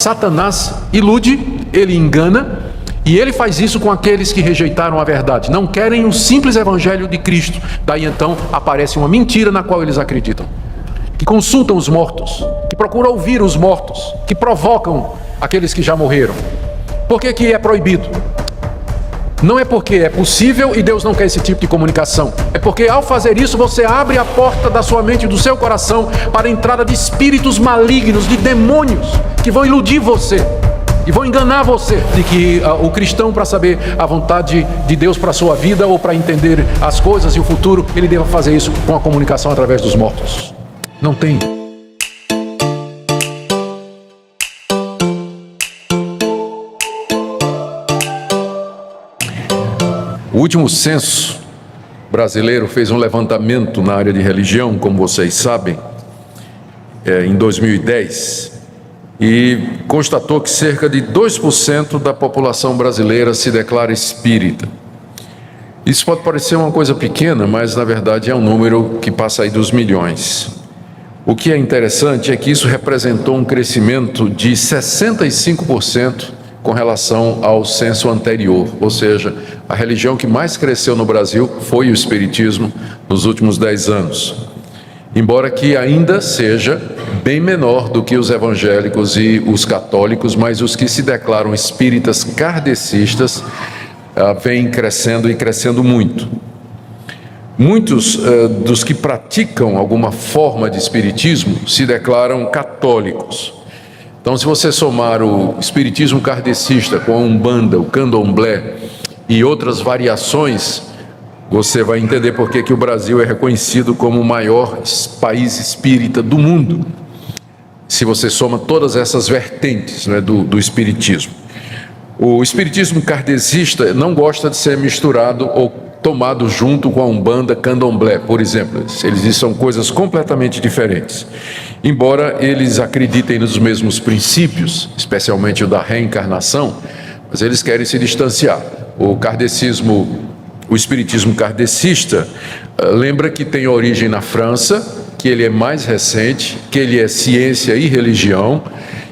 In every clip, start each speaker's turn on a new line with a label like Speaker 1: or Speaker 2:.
Speaker 1: Satanás ilude, ele engana, e ele faz isso com aqueles que rejeitaram a verdade, não querem o simples evangelho de Cristo. Daí então aparece uma mentira na qual eles acreditam, que consultam os mortos, que procuram ouvir os mortos, que provocam aqueles que já morreram. Por que que é proibido? Não é porque é possível e Deus não quer esse tipo de comunicação. É porque ao fazer isso você abre a porta da sua mente e do seu coração para a entrada de espíritos malignos, de demônios, que vão iludir você e vão enganar você de que o cristão, para saber a vontade de Deus para a sua vida ou para entender as coisas e o futuro, ele deva fazer isso com a comunicação através dos mortos. Não tem. O último censo brasileiro fez um levantamento na área de religião, como vocês sabem, em 2010, e constatou que cerca de 2% da população brasileira se declara espírita. Isso pode parecer uma coisa pequena, mas na verdade é um número que passa aí dos milhões. O que é interessante é que isso representou um crescimento de 65% com relação ao censo anterior, ou seja, a religião que mais cresceu no Brasil foi o Espiritismo nos últimos 10 anos. Embora que ainda seja bem menor do que os evangélicos e os católicos, mas os que se declaram espíritas kardecistas vêm crescendo e crescendo muito. Muitos dos que praticam alguma forma de espiritismo se declaram católicos. Então, se você somar o espiritismo kardecista com a Umbanda, o Candomblé e outras variações, você vai entender por que o Brasil é reconhecido como o maior país espírita do mundo, se você soma todas essas vertentes, né, do espiritismo. O espiritismo kardecista não gosta de ser misturado ou tomado junto com a Umbanda, Candomblé, por exemplo. Eles dizem que são coisas completamente diferentes. Embora eles acreditem nos mesmos princípios, especialmente o da reencarnação, mas eles querem se distanciar. O espiritismo kardecista lembra que tem origem na França, que ele é mais recente, que ele é ciência e religião,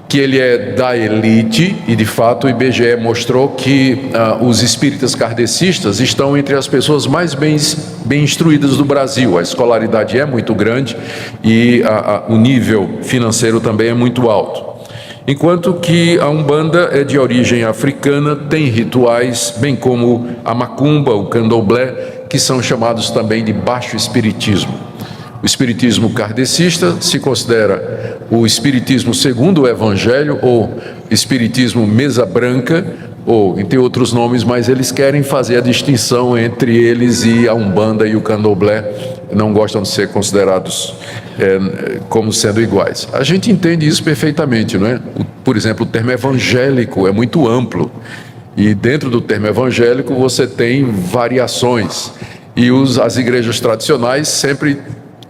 Speaker 1: que ele é da elite, e de fato o IBGE mostrou que os espíritas kardecistas estão entre as pessoas mais bem instruídas do Brasil. A escolaridade é muito grande e o nível financeiro também é muito alto. Enquanto que a Umbanda é de origem africana, tem rituais, bem como a macumba, o candomblé, que são chamados também de baixo espiritismo. O espiritismo kardecista se considera o espiritismo segundo o evangelho, ou espiritismo mesa branca, ou entre outros nomes, mas eles querem fazer a distinção entre eles e a Umbanda e o candomblé, não gostam de ser considerados como sendo iguais. A gente entende isso perfeitamente, não é? Por exemplo, o termo evangélico é muito amplo, e dentro do termo evangélico você tem variações, e as igrejas tradicionais sempre,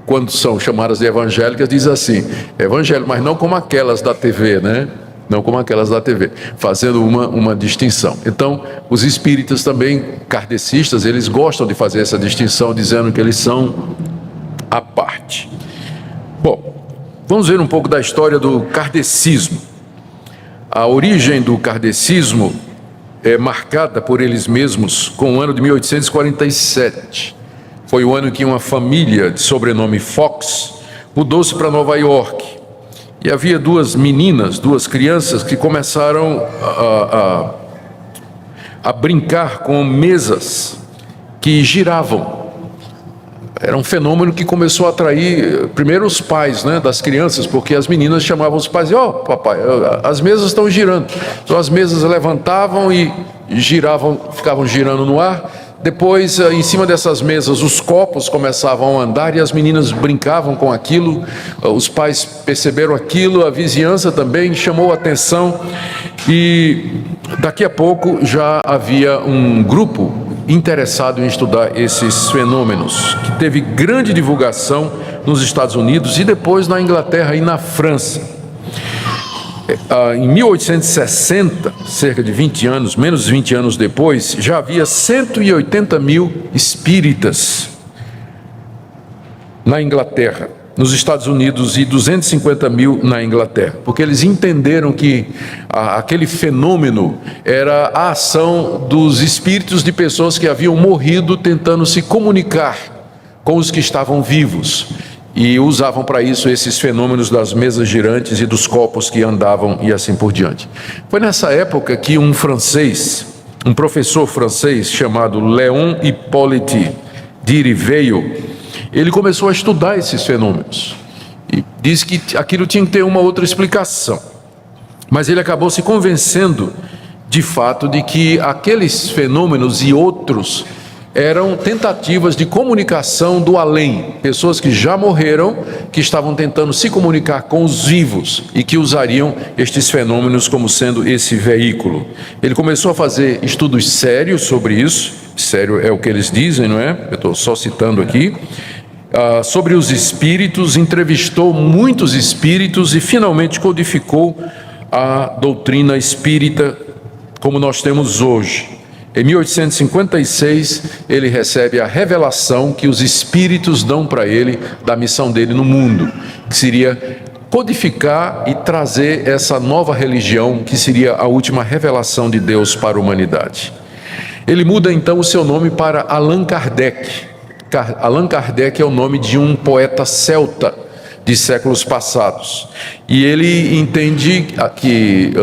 Speaker 1: quando são chamadas de evangélicas, diz assim, evangelho, mas não como aquelas da TV, né? Não como aquelas da TV, fazendo uma distinção. Então, os espíritas também, kardecistas, eles gostam de fazer essa distinção, dizendo que eles são à parte. Bom, vamos ver um pouco da história do kardecismo. A origem do kardecismo é marcada por eles mesmos com o ano de 1847. Foi o ano que uma família de sobrenome Fox mudou-se para Nova York. E havia duas crianças que começaram a brincar com mesas que giravam. Era um fenômeno que começou a atrair primeiro os pais, né, das crianças, porque as meninas chamavam os pais e papai, as mesas estão girando. Então as mesas levantavam e giravam, ficavam girando no ar. Depois, em cima dessas mesas, os copos começavam a andar e as meninas brincavam com aquilo. Os pais perceberam aquilo, a vizinhança também chamou a atenção, e daqui a pouco já havia um grupo interessado em estudar esses fenômenos, que teve grande divulgação nos Estados Unidos e depois na Inglaterra e na França. Em 1860, cerca de 20 anos, menos de 20 anos depois, já havia 180 mil espíritas na Inglaterra. nos Estados Unidos e 250 mil na Inglaterra, porque eles entenderam que aquele fenômeno era a ação dos espíritos de pessoas que haviam morrido tentando se comunicar com os que estavam vivos, e usavam para isso esses fenômenos das mesas girantes e dos copos que andavam e assim por diante. Foi nessa época que um professor francês chamado Léon Hippolyte Diriveille, ele começou a estudar esses fenômenos e disse que aquilo tinha que ter uma outra explicação. Mas ele acabou se convencendo, de fato, de que aqueles fenômenos e outros eram tentativas de comunicação do além, pessoas que já morreram, que estavam tentando se comunicar com os vivos e que usariam estes fenômenos como sendo esse veículo. Ele começou a fazer estudos sérios sobre isso, sério é o que eles dizem, não é? Eu estou só citando aqui. Sobre os espíritos, entrevistou muitos espíritos e finalmente codificou a doutrina espírita como nós temos hoje. Em 1856, ele recebe a revelação que os espíritos dão para ele da missão dele no mundo, que seria codificar e trazer essa nova religião, que seria a última revelação de Deus para a humanidade. Ele muda então o seu nome para Allan Kardec. Allan Kardec é o nome de um poeta celta de séculos passados. E ele entende que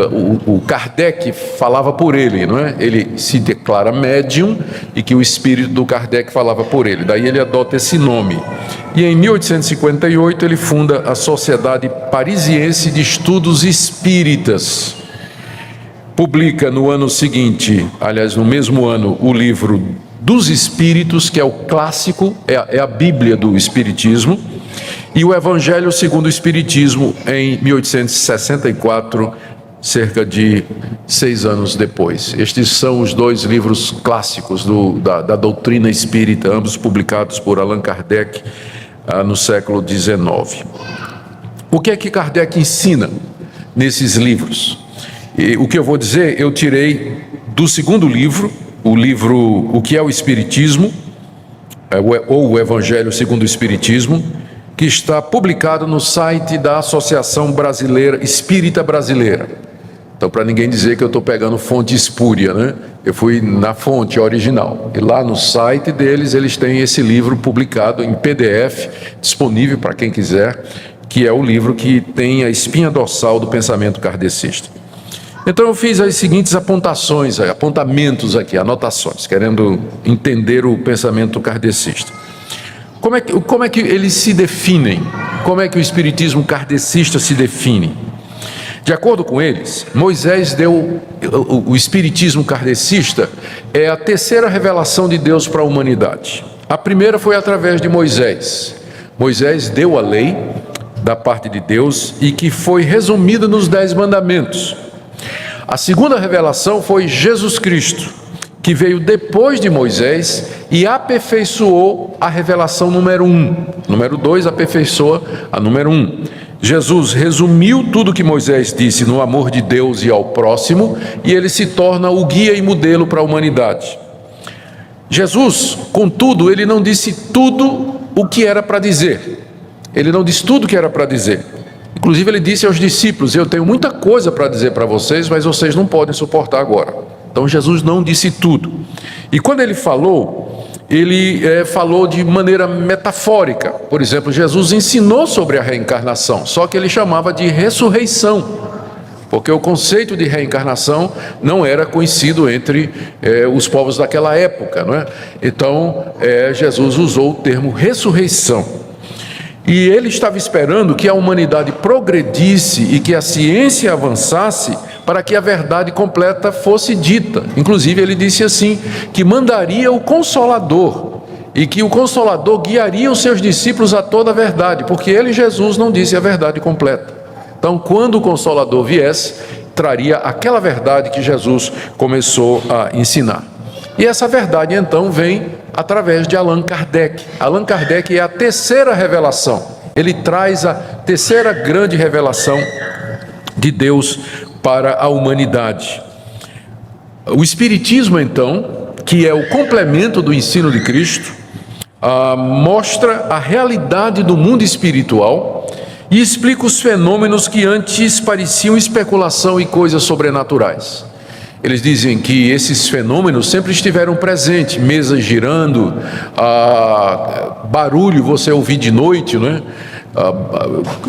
Speaker 1: o Kardec falava por ele, não é? Ele se declara médium e que o espírito do Kardec falava por ele. Daí ele adota esse nome. E em 1858 ele funda a Sociedade Parisiense de Estudos Espíritas. Publica no ano seguinte, aliás, no mesmo ano, o livro dos Espíritos, que é o clássico, é a Bíblia do Espiritismo, e o Evangelho segundo o Espiritismo, em 1864, cerca de 6 anos depois. Estes são os 2 livros clássicos da doutrina espírita, ambos publicados por Allan Kardec no século XIX. O que é que Kardec ensina nesses livros? E o que eu vou dizer, eu tirei do segundo livro, o livro O que é o Espiritismo, ou o Evangelho segundo o Espiritismo, que está publicado no site da Associação Brasileira Espírita Brasileira. Então, para ninguém dizer que eu estou pegando fonte espúria, né? Eu fui na fonte original. E lá no site deles, eles têm esse livro publicado em PDF, disponível para quem quiser, que é o livro que tem a espinha dorsal do pensamento kardecista. Então eu fiz as seguintes apontamentos aqui, anotações, querendo entender o pensamento kardecista. Como é que eles se definem? Como é que o espiritismo kardecista se define? De acordo com eles, Moisés deu, o espiritismo kardecista é a terceira revelação de Deus para a humanidade. A primeira foi através de Moisés. Moisés deu a lei da parte de Deus e que foi resumida nos 10 mandamentos. A segunda revelação foi Jesus Cristo, que veio depois de Moisés e aperfeiçoou a revelação número 1. Número 2 aperfeiçoa a número 1. Jesus resumiu tudo que Moisés disse no amor de Deus e ao próximo, e ele se torna o guia e modelo para a humanidade. Jesus, contudo, ele não disse tudo o que era para dizer. Ele não disse tudo o que era para dizer. Inclusive ele disse aos discípulos: eu tenho muita coisa para dizer para vocês, mas vocês não podem suportar agora. Então Jesus não disse tudo. E quando ele falou, ele falou de maneira metafórica. Por exemplo, Jesus ensinou sobre a reencarnação, só que ele chamava de ressurreição, porque o conceito de reencarnação não era conhecido entre os povos daquela época, não é? Então Jesus usou o termo ressurreição. E ele estava esperando que a humanidade progredisse e que a ciência avançasse para que a verdade completa fosse dita. Inclusive ele disse assim, que mandaria o Consolador e que o Consolador guiaria os seus discípulos a toda a verdade, porque ele, Jesus, não disse a verdade completa. Então, quando o Consolador viesse, traria aquela verdade que Jesus começou a ensinar. E essa verdade, então, vem através de Allan Kardec. Allan Kardec é a terceira revelação. Ele traz a terceira grande revelação de Deus para a humanidade. O Espiritismo, então, que é o complemento do ensino de Cristo, mostra a realidade do mundo espiritual e explica os fenômenos que antes pareciam especulação e coisas sobrenaturais. Eles dizem que esses fenômenos sempre estiveram presentes, mesas girando, barulho você ouvir de noite, né?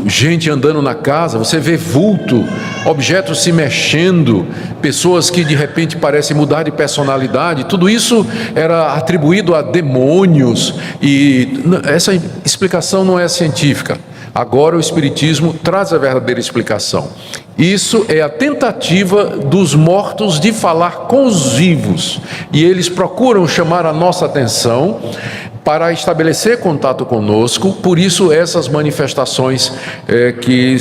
Speaker 1: Gente andando na casa, você vê vulto, objetos se mexendo, pessoas que de repente parecem mudar de personalidade. Tudo isso era atribuído a demônios, e essa explicação não é científica. Agora o Espiritismo traz a verdadeira explicação. Isso é a tentativa dos mortos de falar com os vivos, e eles procuram chamar a nossa atenção para estabelecer contato conosco. Por isso essas manifestações que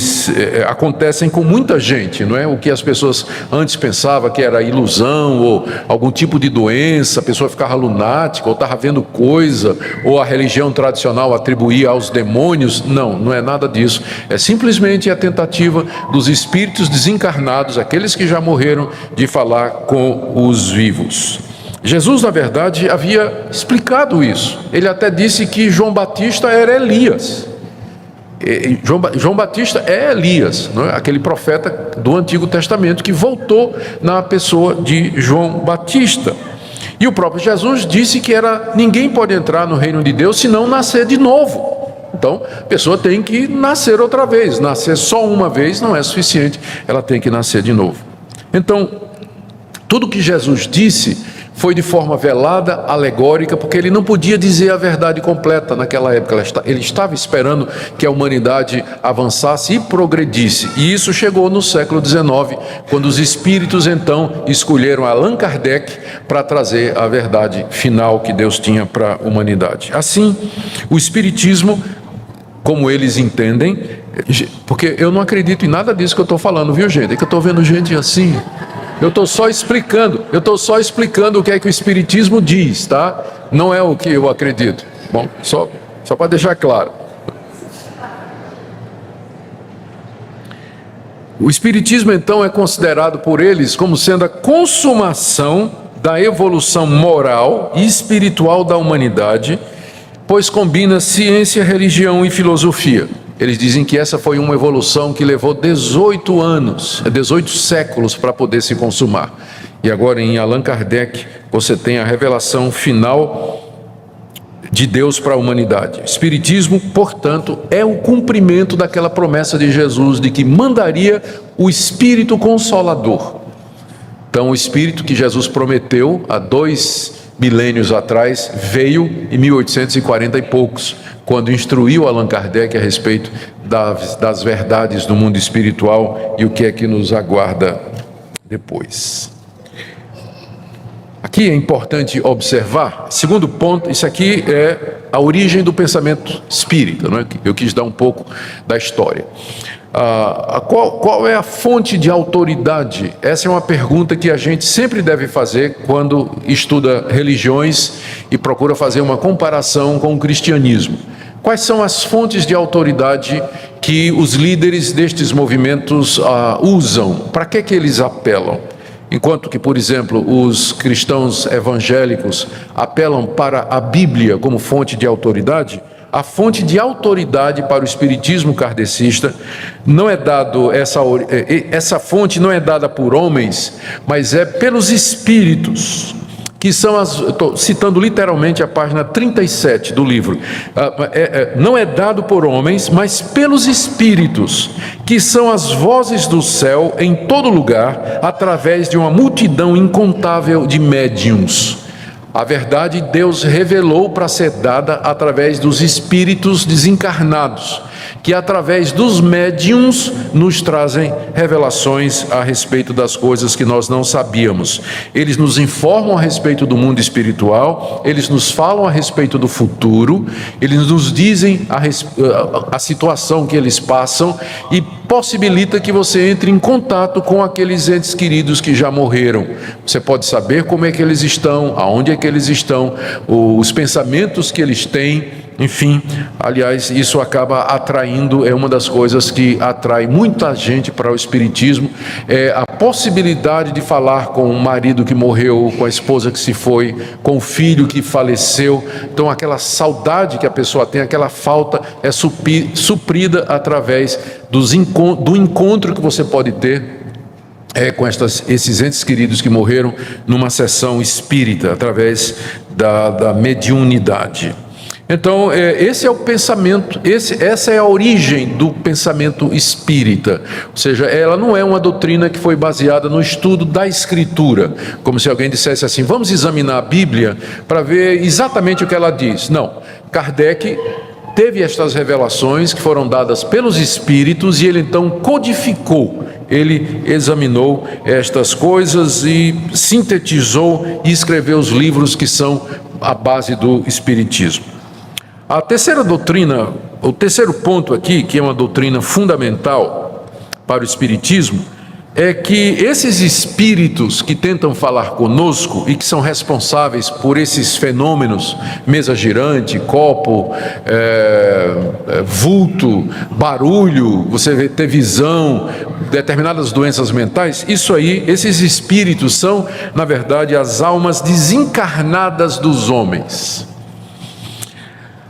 Speaker 1: acontecem com muita gente, não é? O que as pessoas antes pensavam que era ilusão ou algum tipo de doença, a pessoa ficava lunática ou estava vendo coisa, ou a religião tradicional atribuía aos demônios. Não é nada disso. É simplesmente a tentativa dos espíritos desencarnados, aqueles que já morreram, de falar com os vivos. Jesus, na verdade, havia explicado isso. Ele até disse que João Batista era Elias. João Batista é Elias, não é? Aquele profeta do Antigo Testamento que voltou na pessoa de João Batista. E o próprio Jesus disse que ninguém pode entrar no reino de Deus se não nascer de novo. Então, a pessoa tem que nascer outra vez. Nascer só uma vez não é suficiente, ela tem que nascer de novo. Então, tudo que Jesus disse foi de forma velada, alegórica, porque ele não podia dizer a verdade completa naquela época. Ele estava esperando que a humanidade avançasse e progredisse. E isso chegou no século XIX, quando os espíritos então escolheram Allan Kardec para trazer a verdade final que Deus tinha para a humanidade. Assim, o Espiritismo, como eles entendem, porque eu não acredito em nada disso que eu estou falando, viu, gente? É que eu estou vendo gente assim. Eu estou só explicando o que é que o Espiritismo diz, tá? Não é o que eu acredito. Bom, só para deixar claro. O Espiritismo, então, é considerado por eles como sendo a consumação da evolução moral e espiritual da humanidade, pois combina ciência, religião e filosofia. Eles dizem que essa foi uma evolução que levou 18 séculos para poder se consumar. E agora em Allan Kardec você tem a revelação final de Deus para a humanidade. O Espiritismo, portanto, é o cumprimento daquela promessa de Jesus de que mandaria o Espírito Consolador. Então o Espírito que Jesus prometeu há 2 milênios atrás veio em 1840 e poucos, quando instruiu Allan Kardec a respeito das verdades do mundo espiritual e o que é que nos aguarda depois. Aqui é importante observar, segundo ponto, isso aqui é a origem do pensamento espírita, não é? Eu quis dar um pouco da história. Qual é a fonte de autoridade? Essa é uma pergunta que a gente sempre deve fazer quando estuda religiões e procura fazer uma comparação com o cristianismo. Quais são as fontes de autoridade que os líderes destes movimentos usam? Para que eles apelam? Enquanto que, por exemplo, os cristãos evangélicos apelam para a Bíblia como fonte de autoridade, a fonte de autoridade para o espiritismo kardecista não é dado, essa fonte não é dada por homens, mas é pelos espíritos, que são estou citando literalmente a página 37 do livro, não é dado por homens, mas pelos espíritos, que são as vozes do céu em todo lugar, através de uma multidão incontável de médiuns. A verdade Deus revelou para ser dada através dos espíritos desencarnados, que através dos médiuns nos trazem revelações a respeito das coisas que nós não sabíamos. Eles nos informam a respeito do mundo espiritual, eles nos falam a respeito do futuro, eles nos dizem a situação que eles passam e possibilita que você entre em contato com aqueles entes queridos que já morreram. Você pode saber como é que eles estão, aonde é que eles estão, os pensamentos que eles têm, enfim, aliás, isso acaba atraindo, é uma das coisas que atrai muita gente para o espiritismo, é a possibilidade de falar com o marido que morreu, com a esposa que se foi, com o filho que faleceu. Então aquela saudade que a pessoa tem, aquela falta é suprida através do encontro que você pode ter com esses entes queridos que morreram numa sessão espírita, através da mediunidade. Então, esse é o pensamento, essa é a origem do pensamento espírita. Ou seja, ela não é uma doutrina que foi baseada no estudo da Escritura, como se alguém dissesse assim, vamos examinar a Bíblia para ver exatamente o que ela diz. Não, Kardec teve estas revelações que foram dadas pelos Espíritos e ele então codificou, ele examinou estas coisas e sintetizou e escreveu os livros que são a base do Espiritismo. A terceira doutrina, o terceiro ponto aqui, que é uma doutrina fundamental para o Espiritismo, é que esses espíritos que tentam falar conosco e que são responsáveis por esses fenômenos, mesa girante, copo, vulto, barulho, você ter visão, determinadas doenças mentais, isso aí, esses espíritos são, na verdade, as almas desencarnadas dos homens.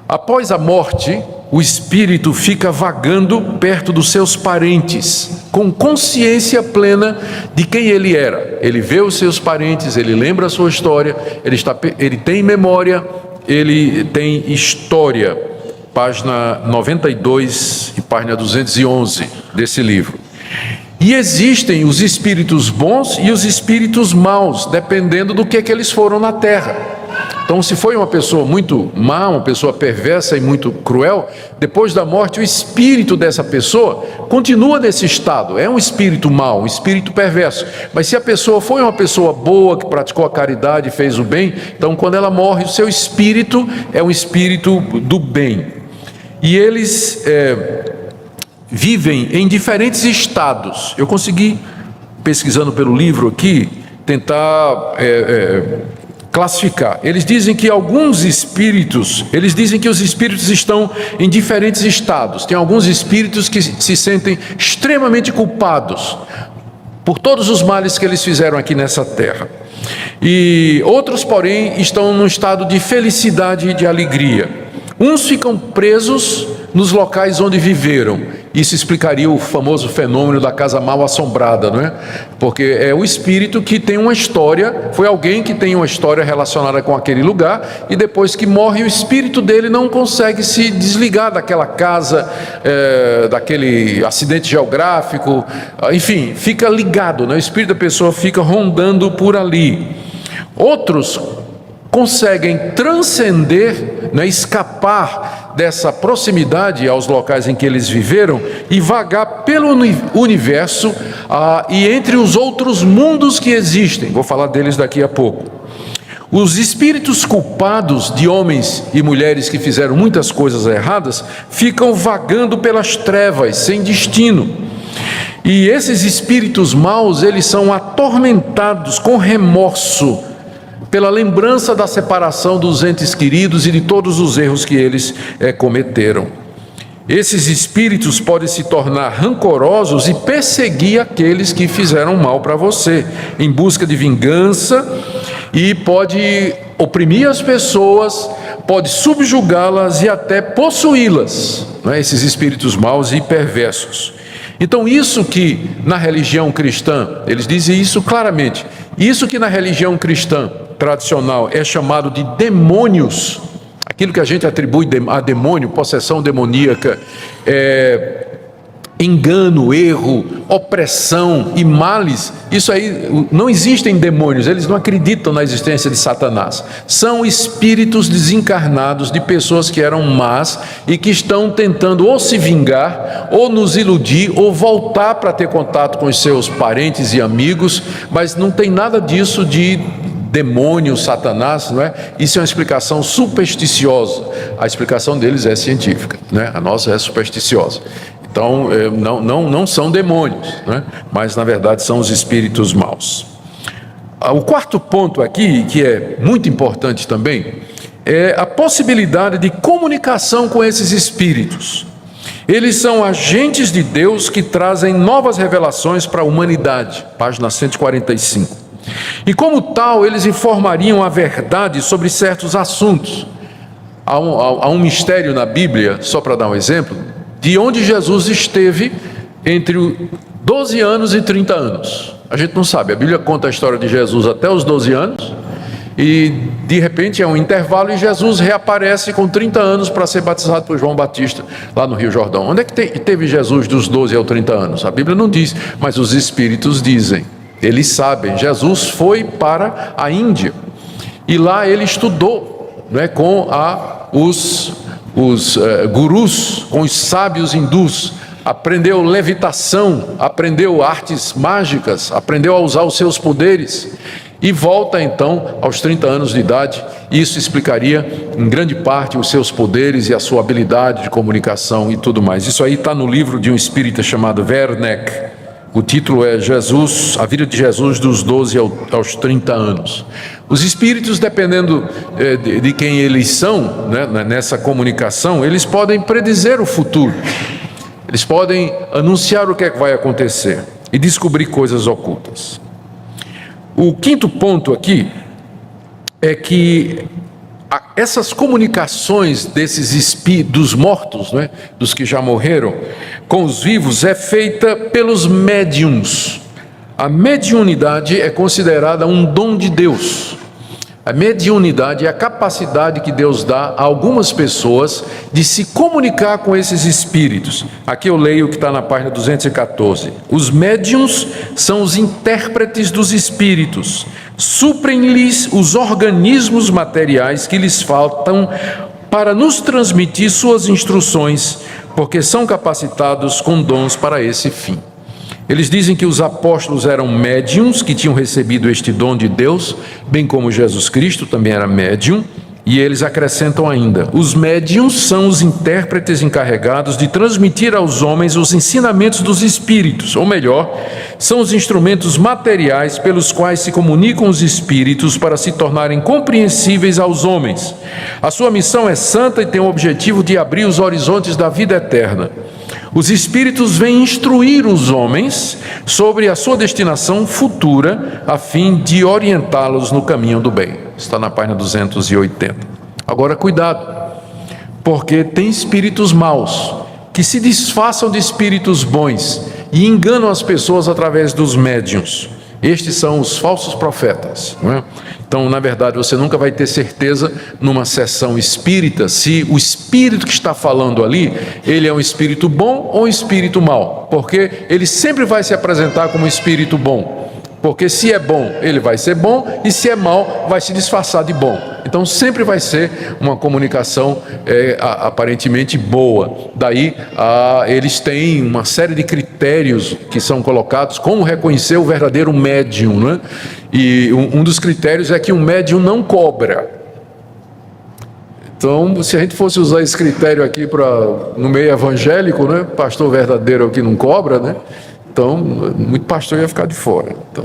Speaker 1: Após a morte, o espírito fica vagando perto dos seus parentes, com consciência plena de quem ele era. Ele vê os seus parentes, ele lembra a sua história, ele tem memória, ele tem história. Página 92 e página 211 desse livro. E existem os espíritos bons e os espíritos maus, dependendo do que eles foram na Terra. Então, se foi uma pessoa muito má, uma pessoa perversa e muito cruel, depois da morte, o espírito dessa pessoa continua nesse estado. É um espírito mau, um espírito perverso. Mas se a pessoa foi uma pessoa boa, que praticou a caridade, fez o bem, então quando ela morre, o seu espírito é um espírito do bem. E eles vivem em diferentes estados. Eu consegui, pesquisando pelo livro aqui, tentar classificar. Eles dizem que alguns espíritos, eles dizem que os espíritos estão em diferentes estados. Tem alguns espíritos que se sentem extremamente culpados por todos os males que eles fizeram aqui nessa terra. E outros, porém, estão num estado de felicidade e de alegria. Uns ficam presos nos locais onde viveram. Isso explicaria o famoso fenômeno da casa mal assombrada, não é? Porque é o espírito que tem uma história, foi alguém que tem uma história relacionada com aquele lugar, e depois que morre, o espírito dele não consegue se desligar daquela casa, daquele acidente geográfico, enfim, fica ligado, né? O espírito da pessoa fica rondando por ali. Outros conseguem transcender, né, escapar dessa proximidade aos locais em que eles viveram e vagar pelo universo e entre os outros mundos que existem. Vou falar deles daqui a pouco. Os espíritos culpados de homens e mulheres que fizeram muitas coisas erradas ficam vagando pelas trevas, sem destino. E esses espíritos maus, eles são atormentados com remorso pela lembrança da separação dos entes queridos e de todos os erros que eles cometeram. Esses espíritos podem se tornar rancorosos e perseguir aqueles que fizeram mal para você, em busca de vingança, e pode oprimir as pessoas, pode subjugá-las e até possuí-las, né? Esses espíritos maus e perversos. Então, isso que na religião cristã, eles dizem isso claramente, isso que na religião cristã tradicional é chamado de demônios, aquilo que a gente atribui a demônio, possessão demoníaca, engano, erro, opressão e males, isso aí não existem demônios, eles não acreditam na existência de Satanás, são espíritos desencarnados de pessoas que eram más e que estão tentando ou se vingar, ou nos iludir, ou voltar para ter contato com os seus parentes e amigos, mas não tem nada disso de demônio, Satanás, não é? Isso é uma explicação supersticiosa. A explicação deles é científica, né? A nossa é supersticiosa. Então, não são demônios, né? Mas na verdade são os espíritos maus. O quarto ponto aqui, que é muito importante também, é a possibilidade de comunicação com esses espíritos. Eles são agentes de Deus que trazem novas revelações para a humanidade, página 145. E como tal, eles informariam a verdade sobre certos assuntos. Há um mistério na Bíblia, só para dar um exemplo, de onde Jesus esteve entre 12 anos e 30 anos. A gente não sabe, a Bíblia conta a história de Jesus até os 12 anos, e de repente é um intervalo e Jesus reaparece com 30 anos para ser batizado por João Batista lá no Rio Jordão. Onde é que teve Jesus dos 12 aos 30 anos? A Bíblia não diz, mas os espíritos dizem. Eles sabem. Jesus foi para a Índia e lá ele estudou, né, com os gurus, com os sábios hindus. Aprendeu levitação, aprendeu artes mágicas, aprendeu a usar os seus poderes. E volta então aos 30 anos de idade. Isso explicaria em grande parte os seus poderes e a sua habilidade de comunicação e tudo mais. Isso aí está no livro de um espírita chamado Werneck. O título é Jesus, a vida de Jesus dos 12 aos 30 anos. Os espíritos, dependendo de quem eles são, né, nessa comunicação, eles podem predizer o futuro. Eles podem anunciar o que é que vai acontecer e descobrir coisas ocultas. O quinto ponto aqui é que essas comunicações dos mortos, né, dos que já morreram, com os vivos, é feita pelos médiuns. A mediunidade é considerada um dom de Deus. A mediunidade é a capacidade que Deus dá a algumas pessoas de se comunicar com esses espíritos. Aqui eu leio o que está na página 214. Os médiuns são os intérpretes dos espíritos. Suprem-lhes os organismos materiais que lhes faltam para nos transmitir suas instruções, porque são capacitados com dons para esse fim. Eles dizem que os apóstolos eram médiuns que tinham recebido este dom de Deus, bem como Jesus Cristo também era médium, e eles acrescentam ainda: os médiuns são os intérpretes encarregados de transmitir aos homens os ensinamentos dos espíritos, ou melhor, são os instrumentos materiais pelos quais se comunicam os espíritos para se tornarem compreensíveis aos homens. A sua missão é santa e tem o objetivo de abrir os horizontes da vida eterna. Os espíritos vêm instruir os homens sobre a sua destinação futura, a fim de orientá-los no caminho do bem. Está na página 280. Agora, cuidado, porque tem espíritos maus que se disfarçam de espíritos bons e enganam as pessoas através dos médiuns. Estes são os falsos profetas, não é? Então, na verdade, você nunca vai ter certeza numa sessão espírita se o espírito que está falando ali, ele é um espírito bom ou um espírito mau, porque ele sempre vai se apresentar como um espírito bom, porque se é bom, ele vai ser bom, e se é mau, vai se disfarçar de bom. Então sempre vai ser uma comunicação aparentemente boa. Daí eles têm uma série de critérios que são colocados, como reconhecer o verdadeiro médium, né? E um dos critérios é que um médium não cobra. Então, se a gente fosse usar esse critério aqui no meio evangélico, né? Pastor verdadeiro é o que não cobra, né? Então, muito pastor ia ficar de fora. Então,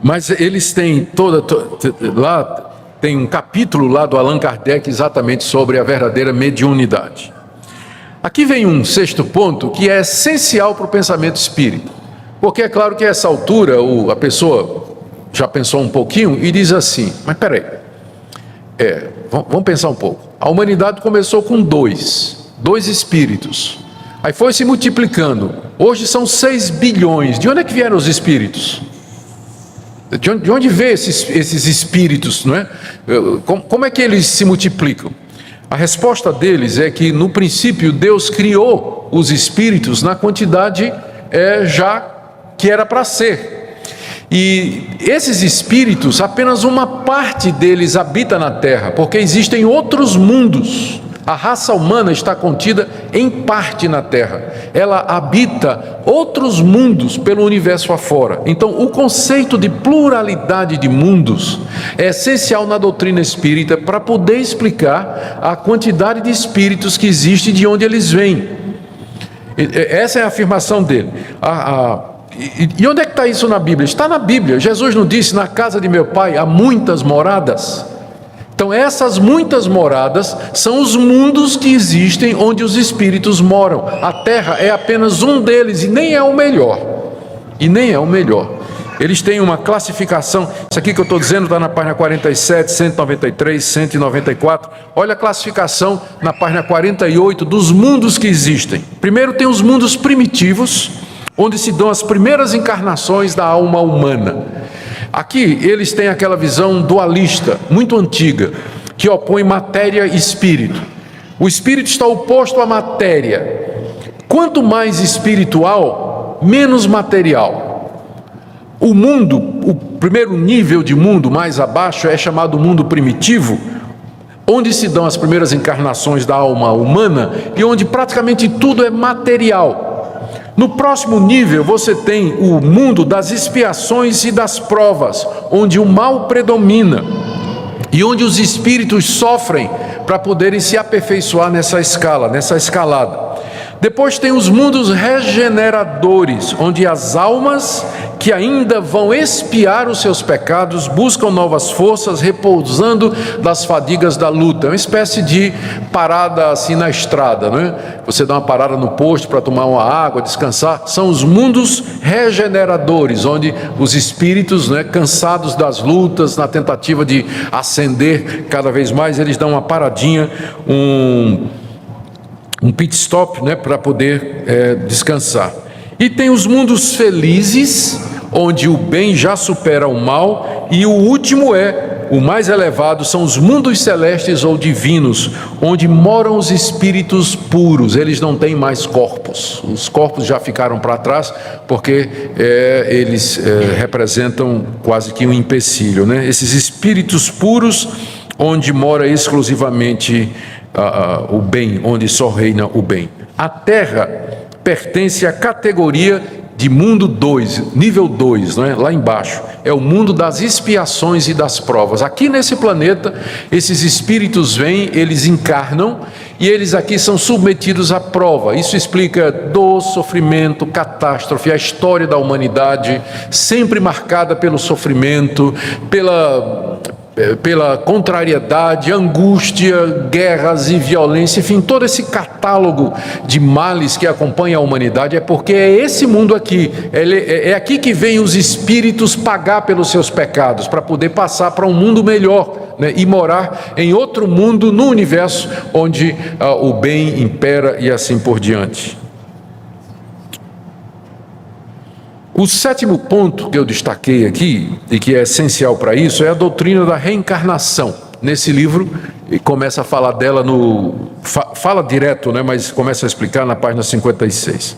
Speaker 1: mas eles têm lá tem um capítulo lá do Allan Kardec exatamente sobre a verdadeira mediunidade. Aqui vem um sexto ponto que é essencial para o pensamento espírita, porque é claro que a essa altura a pessoa já pensou um pouquinho e diz assim: mas peraí, vamos pensar um pouco. A humanidade começou com dois espíritos, aí foi se multiplicando, hoje são 6 bilhões. De onde é que vieram os espíritos? De onde vêm esses espíritos, não é? Como é que eles se multiplicam? A resposta deles é que no princípio Deus criou os espíritos na quantidade já que era para ser. E esses espíritos, apenas uma parte deles habita na Terra, porque existem outros mundos. A raça humana está contida em parte na Terra. Ela habita outros mundos pelo universo afora. Então, o conceito de pluralidade de mundos é essencial na doutrina espírita para poder explicar a quantidade de espíritos que existe e de onde eles vêm. Essa é a afirmação dele. E onde é que está isso na Bíblia? Está na Bíblia. Jesus não disse: na casa de meu pai há muitas moradas? Então essas muitas moradas são os mundos que existem onde os espíritos moram. A terra é apenas um deles e nem é o melhor. Eles têm uma classificação. Isso aqui que eu estou dizendo está na página 47, 193, 194. Olha a classificação na página 48 dos mundos que existem. Primeiro tem os mundos primitivos, onde se dão as primeiras encarnações da alma humana. Aqui eles têm aquela visão dualista, muito antiga, que opõe matéria e espírito. O espírito está oposto à matéria. Quanto mais espiritual, menos material. O mundo, o primeiro nível de mundo mais abaixo é chamado mundo primitivo, onde se dão as primeiras encarnações da alma humana e onde praticamente tudo é material. No próximo nível você tem o mundo das expiações e das provas, onde o mal predomina e onde os espíritos sofrem para poderem se aperfeiçoar nessa escala, nessa escalada. Depois tem os mundos regeneradores, onde as almas que ainda vão expiar os seus pecados buscam novas forças, repousando das fadigas da luta. É uma espécie de parada assim na estrada, né? Você dá uma parada no posto para tomar uma água, descansar. São os mundos regeneradores, onde os espíritos, né, cansados das lutas, na tentativa de ascender cada vez mais, eles dão uma paradinha, um pit stop, né, para poder descansar. E tem os mundos felizes, onde o bem já supera o mal, e o último o mais elevado, são os mundos celestes ou divinos, onde moram os espíritos puros. Eles não têm mais corpos, os corpos já ficaram para trás, porque eles representam quase que um empecilho, né? Esses espíritos puros, onde mora exclusivamente o bem, onde só reina o bem. A Terra pertence à categoria de mundo 2, nível 2, né? Lá embaixo, é o mundo das expiações e das provas. Aqui nesse planeta, esses espíritos vêm, eles encarnam, e eles aqui são submetidos à prova. Isso explica dor, sofrimento, catástrofe, a história da humanidade, sempre marcada pelo sofrimento, pela contrariedade, angústia, guerras e violência, enfim, todo esse catálogo de males que acompanha a humanidade, é porque é esse mundo aqui, é aqui que vem os espíritos pagar pelos seus pecados, para poder passar para um mundo melhor, né, e morar em outro mundo, no universo, onde o bem impera e assim por diante. O sétimo ponto que eu destaquei aqui, e que é essencial para isso, é a doutrina da reencarnação. Nesse livro, e começa a falar dela fala direto, né, mas começa a explicar na página 56.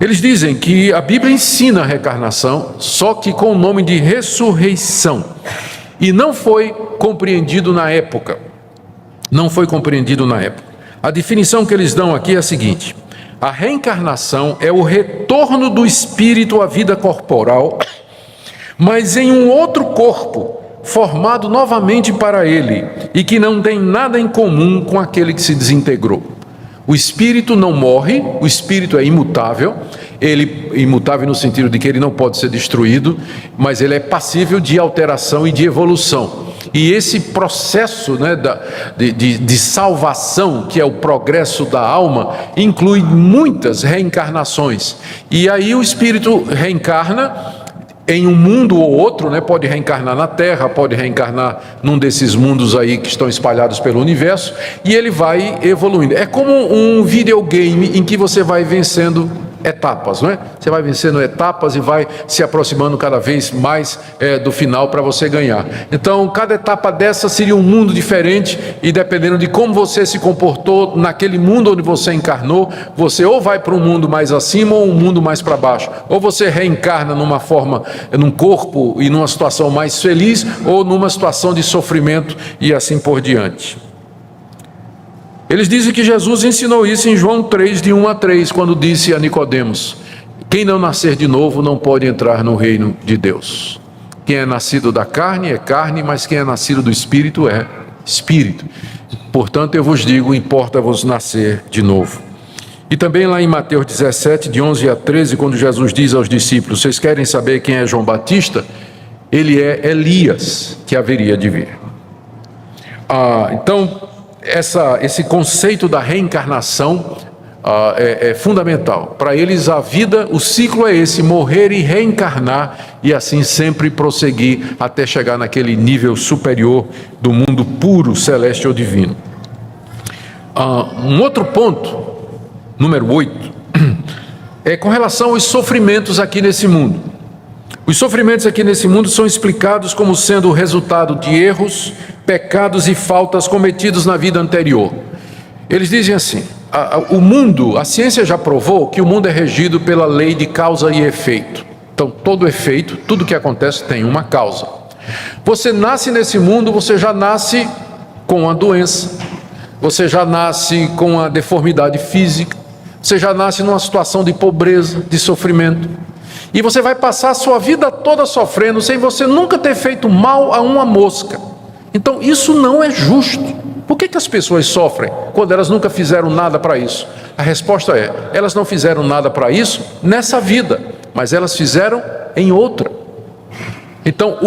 Speaker 1: Eles dizem que a Bíblia ensina a reencarnação, só que com o nome de ressurreição. E não foi compreendido na época. A definição que eles dão aqui é a seguinte: a reencarnação é o retorno do espírito à vida corporal, mas em um outro corpo, formado novamente para ele, e que não tem nada em comum com aquele que se desintegrou. O espírito não morre, o espírito é imutável, imutável no sentido de que ele não pode ser destruído, mas ele é passível de alteração e de evolução. E esse processo, né, de salvação, que é o progresso da alma, inclui muitas reencarnações. E aí o espírito reencarna em um mundo ou outro, né? Pode reencarnar na Terra, pode reencarnar num desses mundos aí que estão espalhados pelo universo, e ele vai evoluindo. É como um videogame em que você vai vencendo etapas, não é? Você vai vencendo etapas e vai se aproximando cada vez mais do final para você ganhar. Então, cada etapa dessa seria um mundo diferente, e dependendo de como você se comportou naquele mundo onde você encarnou, você ou vai para um mundo mais acima ou um mundo mais para baixo. Ou você reencarna numa forma, num corpo e numa situação mais feliz, ou numa situação de sofrimento e assim por diante. Eles dizem que Jesus ensinou isso em João 3, de 1 a 3, quando disse a Nicodemos: quem não nascer de novo não pode entrar no reino de Deus. Quem é nascido da carne é carne, mas quem é nascido do Espírito é Espírito. Portanto, eu vos digo, importa-vos nascer de novo. E também lá em Mateus 17, de 11 a 13, quando Jesus diz aos discípulos: vocês querem saber quem é João Batista? Ele é Elias, que haveria de vir. Então, esse conceito da reencarnação é fundamental. Para eles, a vida, o ciclo é esse: morrer e reencarnar, e assim sempre prosseguir até chegar naquele nível superior do mundo puro, celeste ou divino. Um outro ponto, número 8, é com relação aos sofrimentos aqui nesse mundo. Os sofrimentos aqui nesse mundo são explicados como sendo o resultado de erros, pecados e faltas cometidos na vida anterior. Eles dizem assim: o mundo, a ciência já provou que o mundo é regido pela lei de causa e efeito. Então, todo efeito, tudo que acontece tem uma causa. Você nasce nesse mundo, você já nasce com a doença, você já nasce com a deformidade física, você já nasce numa situação de pobreza, de sofrimento. E você vai passar a sua vida toda sofrendo, sem você nunca ter feito mal a uma mosca. Então, isso não é justo. Por que as pessoas sofrem quando elas nunca fizeram nada para isso? A resposta é: elas não fizeram nada para isso nessa vida, mas elas fizeram em outra. Então,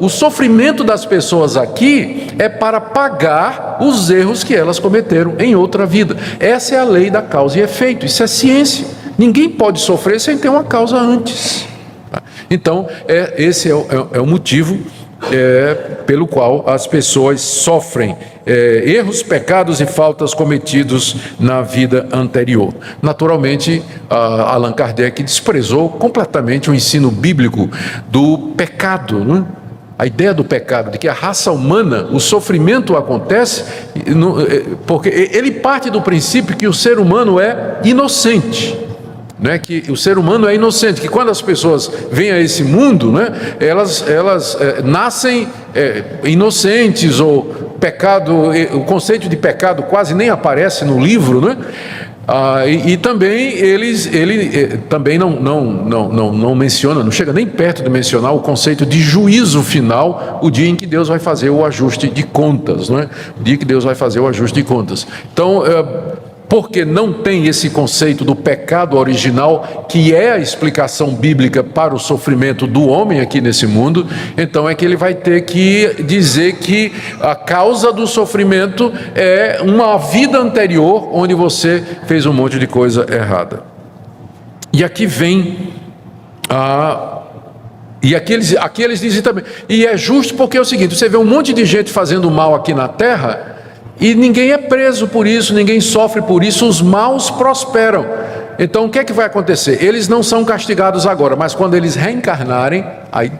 Speaker 1: o sofrimento das pessoas aqui é para pagar os erros que elas cometeram em outra vida. Essa é a lei da causa e efeito, isso é ciência. Ninguém pode sofrer sem ter uma causa antes. Então, esse é o motivo pelo qual as pessoas sofrem erros, pecados e faltas cometidos na vida anterior. Naturalmente, Allan Kardec desprezou completamente o ensino bíblico do pecado, né? A ideia do pecado, de que a raça humana, o sofrimento acontece, porque ele parte do princípio que o ser humano é inocente. Né, que o ser humano é inocente, que quando as pessoas vêm a esse mundo, né, elas nascem inocentes, ou pecado, o conceito de pecado quase nem aparece no livro, né? E também ele também não menciona, não chega nem perto de mencionar o conceito de juízo final, o dia em que Deus vai fazer o ajuste de contas, né? O dia que Deus vai fazer o ajuste de contas. Então, porque não tem esse conceito do pecado original, que é a explicação bíblica para o sofrimento do homem aqui nesse mundo, então é que ele vai ter que dizer que a causa do sofrimento é uma vida anterior, onde você fez um monte de coisa errada. E aqui vem e aqui eles dizem também, e é justo porque é o seguinte: você vê um monte de gente fazendo mal aqui na terra, e ninguém é preso por isso, ninguém sofre por isso, os maus prosperam. Então, o que é que vai acontecer? Eles não são castigados agora, mas quando eles reencarnarem, aí,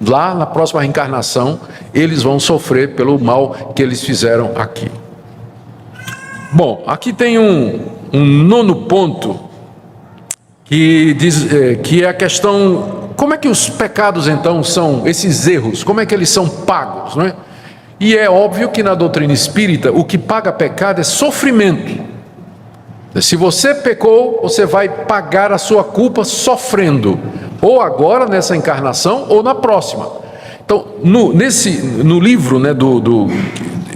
Speaker 1: lá na próxima reencarnação, eles vão sofrer pelo mal que eles fizeram aqui. Bom, aqui tem um nono ponto, que diz que é a questão: como é que os pecados então são, esses erros, como é que eles são pagos, não é? E é óbvio que na doutrina espírita o que paga pecado é sofrimento. Se você pecou, você vai pagar a sua culpa sofrendo, ou agora nessa encarnação ou na próxima. Então, no livro, né,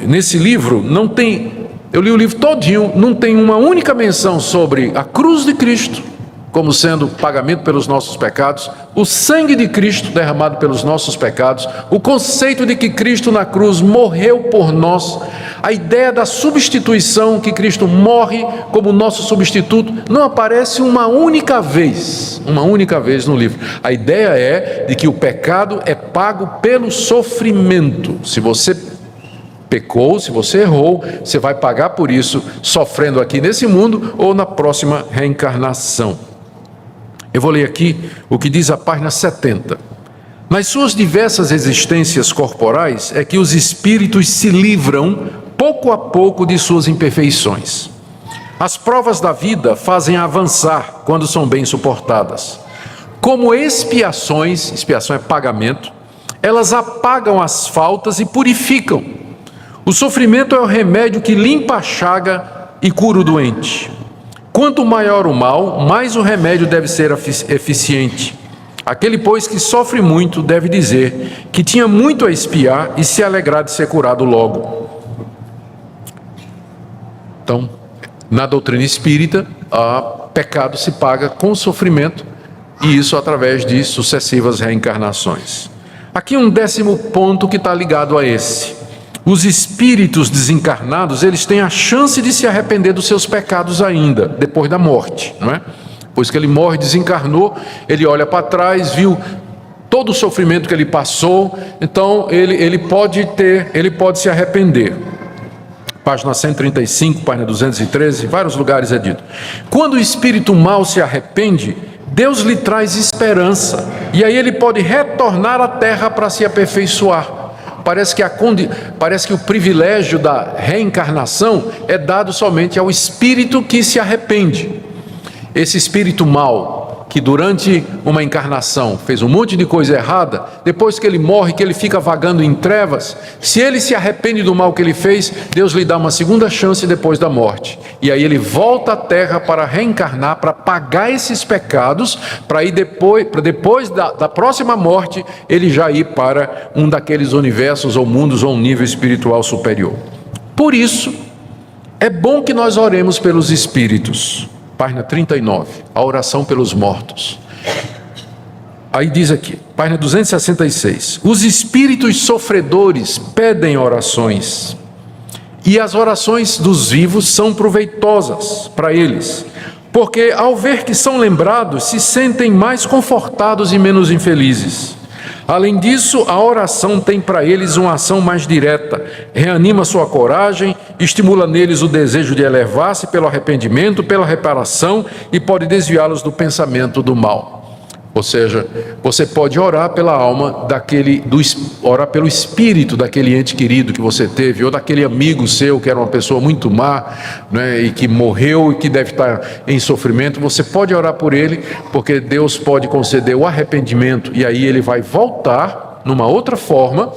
Speaker 1: nesse livro não tem, eu li o livro todinho, não tem uma única menção sobre a cruz de Cristo como sendo pagamento pelos nossos pecados, o sangue de Cristo derramado pelos nossos pecados, o conceito de que Cristo na cruz morreu por nós, a ideia da substituição, que Cristo morre como nosso substituto, não aparece uma única vez no livro. A ideia é de que o pecado é pago pelo sofrimento. Se você pecou, se você errou, você vai pagar por isso, sofrendo aqui nesse mundo ou na próxima reencarnação. Eu vou ler aqui o que diz a página 70. Nas suas diversas existências corporais é que os espíritos se livram pouco a pouco de suas imperfeições. As provas da vida fazem avançar quando são bem suportadas. Como expiações, expiação é pagamento, elas apagam as faltas e purificam. O sofrimento é o remédio que limpa a chaga e cura o doente. Quanto maior o mal, mais o remédio deve ser eficiente. Aquele, pois, que sofre muito, deve dizer que tinha muito a expiar e se alegrar de ser curado logo. Então, Na doutrina espírita, pecado se paga com sofrimento, e isso através de sucessivas reencarnações. Aqui um 10º ponto que está ligado a esse. Os espíritos desencarnados, eles têm a chance de se arrepender dos seus pecados ainda, depois da morte, não é? Pois que ele morre, desencarnou, ele olha para trás, viu todo o sofrimento que ele passou, então ele pode se arrepender. Página 135, página 213, em vários lugares é dito. Quando o espírito mau se arrepende, Deus lhe traz esperança, e aí ele pode retornar à terra para se aperfeiçoar. Parece que o privilégio da reencarnação é dado somente ao espírito que se arrepende. Esse espírito mau, que durante uma encarnação fez um monte de coisa errada, depois que ele morre, que ele fica vagando em trevas, se ele se arrepende do mal que ele fez, Deus lhe dá uma segunda chance depois da morte. E aí ele volta à terra para reencarnar, para pagar esses pecados, para ir depois da próxima morte, ele já ir para um daqueles universos ou mundos ou um nível espiritual superior. Por isso, é bom que nós oremos pelos espíritos. Página 39, a oração pelos mortos. Aí diz aqui, página 266, os espíritos sofredores pedem orações, e as orações dos vivos são proveitosas para eles, porque ao ver que são lembrados, se sentem mais confortados e menos infelizes. Além disso, a oração tem para eles uma ação mais direta, reanima sua coragem, estimula neles o desejo de elevar-se pelo arrependimento, pela reparação, e pode desviá-los do pensamento do mal. Ou seja, você pode orar pela alma orar pelo espírito daquele ente querido que você teve, ou daquele amigo seu que era uma pessoa muito má, né, e que morreu e que deve estar em sofrimento. Você pode orar por ele, porque Deus pode conceder o arrependimento, e aí ele vai voltar numa outra forma,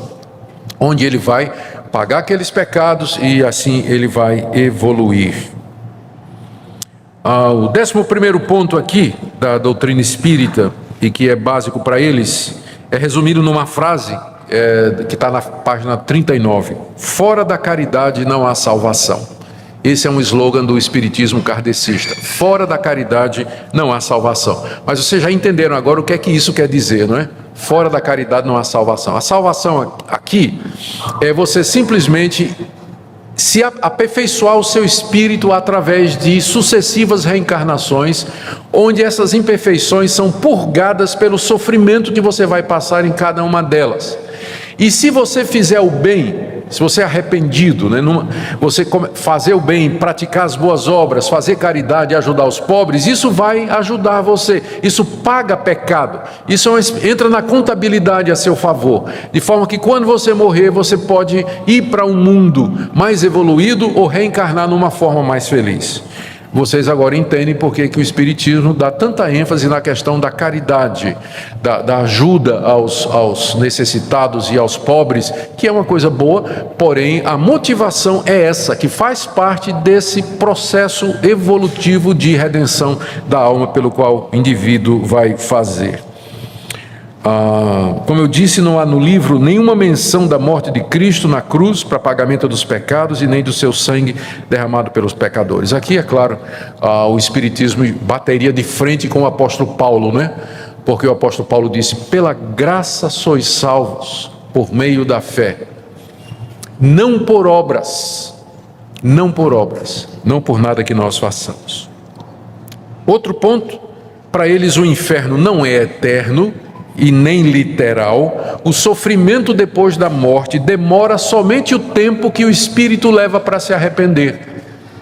Speaker 1: onde ele vai pagar aqueles pecados e assim ele vai evoluir. O 11º ponto aqui da doutrina espírita, e que é básico para eles, é resumido numa frase que está na página 39. Fora da caridade não há salvação. Esse é um slogan do espiritismo kardecista. Fora da caridade não há salvação. Mas vocês já entenderam agora o que é que isso quer dizer, não é? Fora da caridade não há salvação. A salvação aqui é você simplesmente se aperfeiçoar o seu espírito através de sucessivas reencarnações, onde essas imperfeições são purgadas pelo sofrimento que você vai passar em cada uma delas. E se você fizer o bem, se você é arrependido, né, você fazer o bem, praticar as boas obras, fazer caridade, ajudar os pobres, isso vai ajudar você, isso paga pecado, isso entra na contabilidade a seu favor, de forma que quando você morrer, você pode ir para um mundo mais evoluído ou reencarnar numa forma mais feliz. Vocês agora entendem por que o Espiritismo dá tanta ênfase na questão da caridade, da ajuda aos necessitados e aos pobres, que é uma coisa boa, porém a motivação é essa, que faz parte desse processo evolutivo de redenção da alma pelo qual o indivíduo vai fazer. Como eu disse, não há no livro nenhuma menção da morte de Cristo na cruz para pagamento dos pecados e nem do seu sangue derramado pelos pecadores. Aqui, é claro, o Espiritismo bateria de frente com o apóstolo Paulo, né? Porque o apóstolo Paulo disse: pela graça sois salvos por meio da fé, não por obras, não por nada que nós façamos. Outro ponto, para eles o inferno não é eterno e nem literal. O sofrimento depois da morte demora somente o tempo que o espírito leva para se arrepender.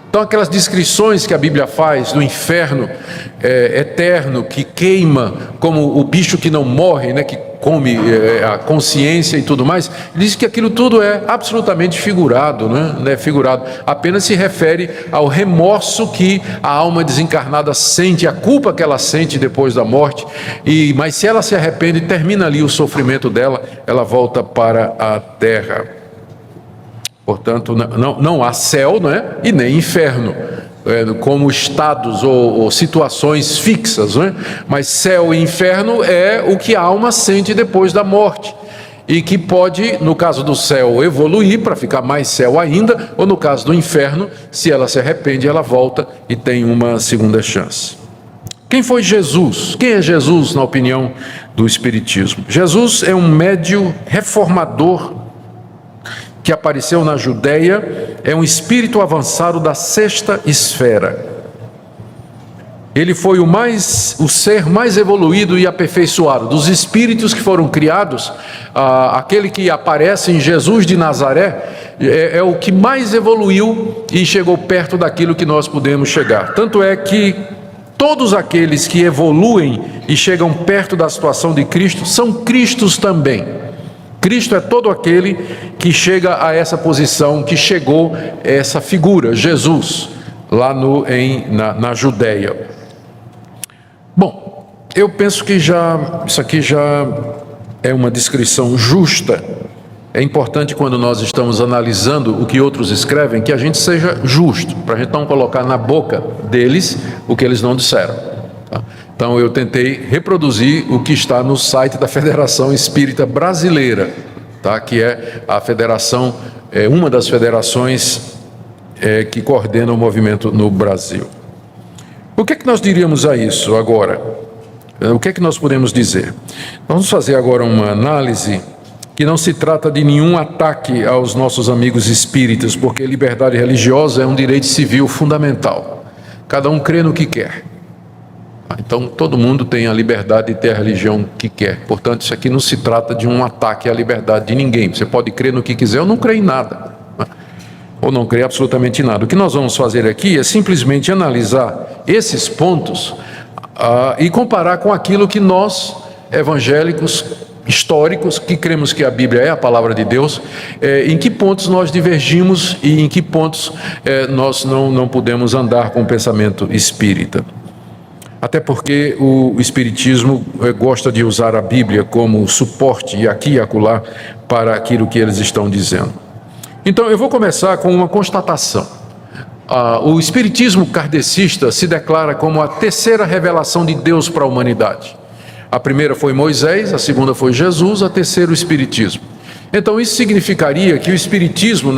Speaker 1: Então aquelas descrições que a Bíblia faz do inferno eterno, que queima como o bicho que não morre, né, que come a consciência e tudo mais, diz que aquilo tudo é absolutamente figurado, né? Não é figurado, apenas se refere ao remorso que a alma desencarnada sente, a culpa que ela sente depois da morte, mas se ela se arrepende, termina ali o sofrimento dela, ela volta para a terra. Portanto, não há céu, não é? E nem inferno, como estados ou situações fixas, não é? Mas céu e inferno é o que a alma sente depois da morte. e que pode, no caso do céu, evoluir para ficar mais céu ainda, ou no caso do inferno, se ela se arrepende, ela volta e tem uma segunda chance. Quem foi Jesus? Quem é Jesus na opinião do Espiritismo? Jesus é um médium reformador que apareceu na Judéia, é um espírito avançado da sexta esfera. Ele foi o ser mais evoluído e aperfeiçoado dos espíritos que foram criados. Aquele que aparece em Jesus de Nazaré é o que mais evoluiu e chegou perto daquilo que nós podemos chegar. Tanto é que todos aqueles que evoluem e chegam perto da situação de Cristo são Cristos também. Cristo é todo aquele que chega a essa posição, que chegou a essa figura, Jesus, lá na Judéia. Bom, eu penso que isso aqui já é uma descrição justa. É importante, quando nós estamos analisando o que outros escrevem, que a gente seja justo, para a gente não colocar na boca deles o que eles não disseram. Tá? Então eu tentei reproduzir o que está no site da Federação Espírita Brasileira, tá? Que é a federação, uma das federações que coordena o movimento no Brasil. O que é que nós diríamos a isso agora? O que é que nós podemos dizer? Vamos fazer agora uma análise que não se trata de nenhum ataque aos nossos amigos espíritas, porque liberdade religiosa é um direito civil fundamental. Cada um crê no que quer. Então, todo mundo tem a liberdade de ter a religião que quer. Portanto, isso aqui não se trata de um ataque à liberdade de ninguém. Você pode crer no que quiser ou não crer em nada. Ou não crer absolutamente em nada. O que nós vamos fazer aqui é simplesmente analisar esses pontos e comparar com aquilo que nós, evangélicos, históricos, que cremos que a Bíblia é a palavra de Deus, em que pontos nós divergimos e em que pontos nós não podemos andar com o pensamento espírita. Até porque o Espiritismo gosta de usar a Bíblia como suporte, e aqui e acolá, para aquilo que eles estão dizendo. Então, eu vou começar com uma constatação. O Espiritismo kardecista se declara como a terceira revelação de Deus para a humanidade. A primeira foi Moisés, a segunda foi Jesus, a terceira o Espiritismo. Então, isso significaria que o Espiritismo,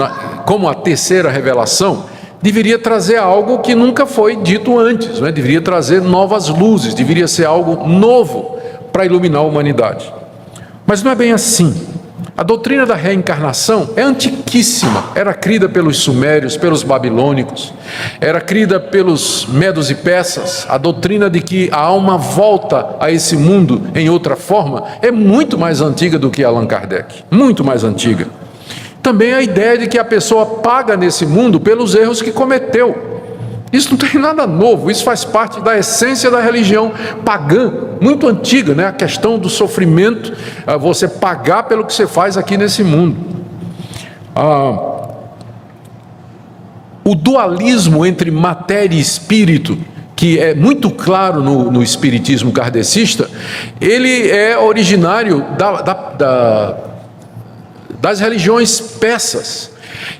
Speaker 1: como a terceira revelação, deveria trazer algo que nunca foi dito antes, né? Deveria trazer novas luzes, deveria ser algo novo para iluminar a humanidade. Mas não é bem assim. A doutrina da reencarnação é antiquíssima, era crida pelos sumérios, pelos babilônicos, era crida pelos medos e persas. A doutrina de que a alma volta a esse mundo em outra forma é muito mais antiga do que Allan Kardec, muito mais antiga. Também a ideia de que a pessoa paga nesse mundo pelos erros que cometeu. Isso não tem nada novo, isso faz parte da essência da religião pagã, muito antiga, né? A questão do sofrimento, você pagar pelo que você faz aqui nesse mundo. O dualismo entre matéria e espírito, que é muito claro no espiritismo kardecista, ele é originário das religiões persas,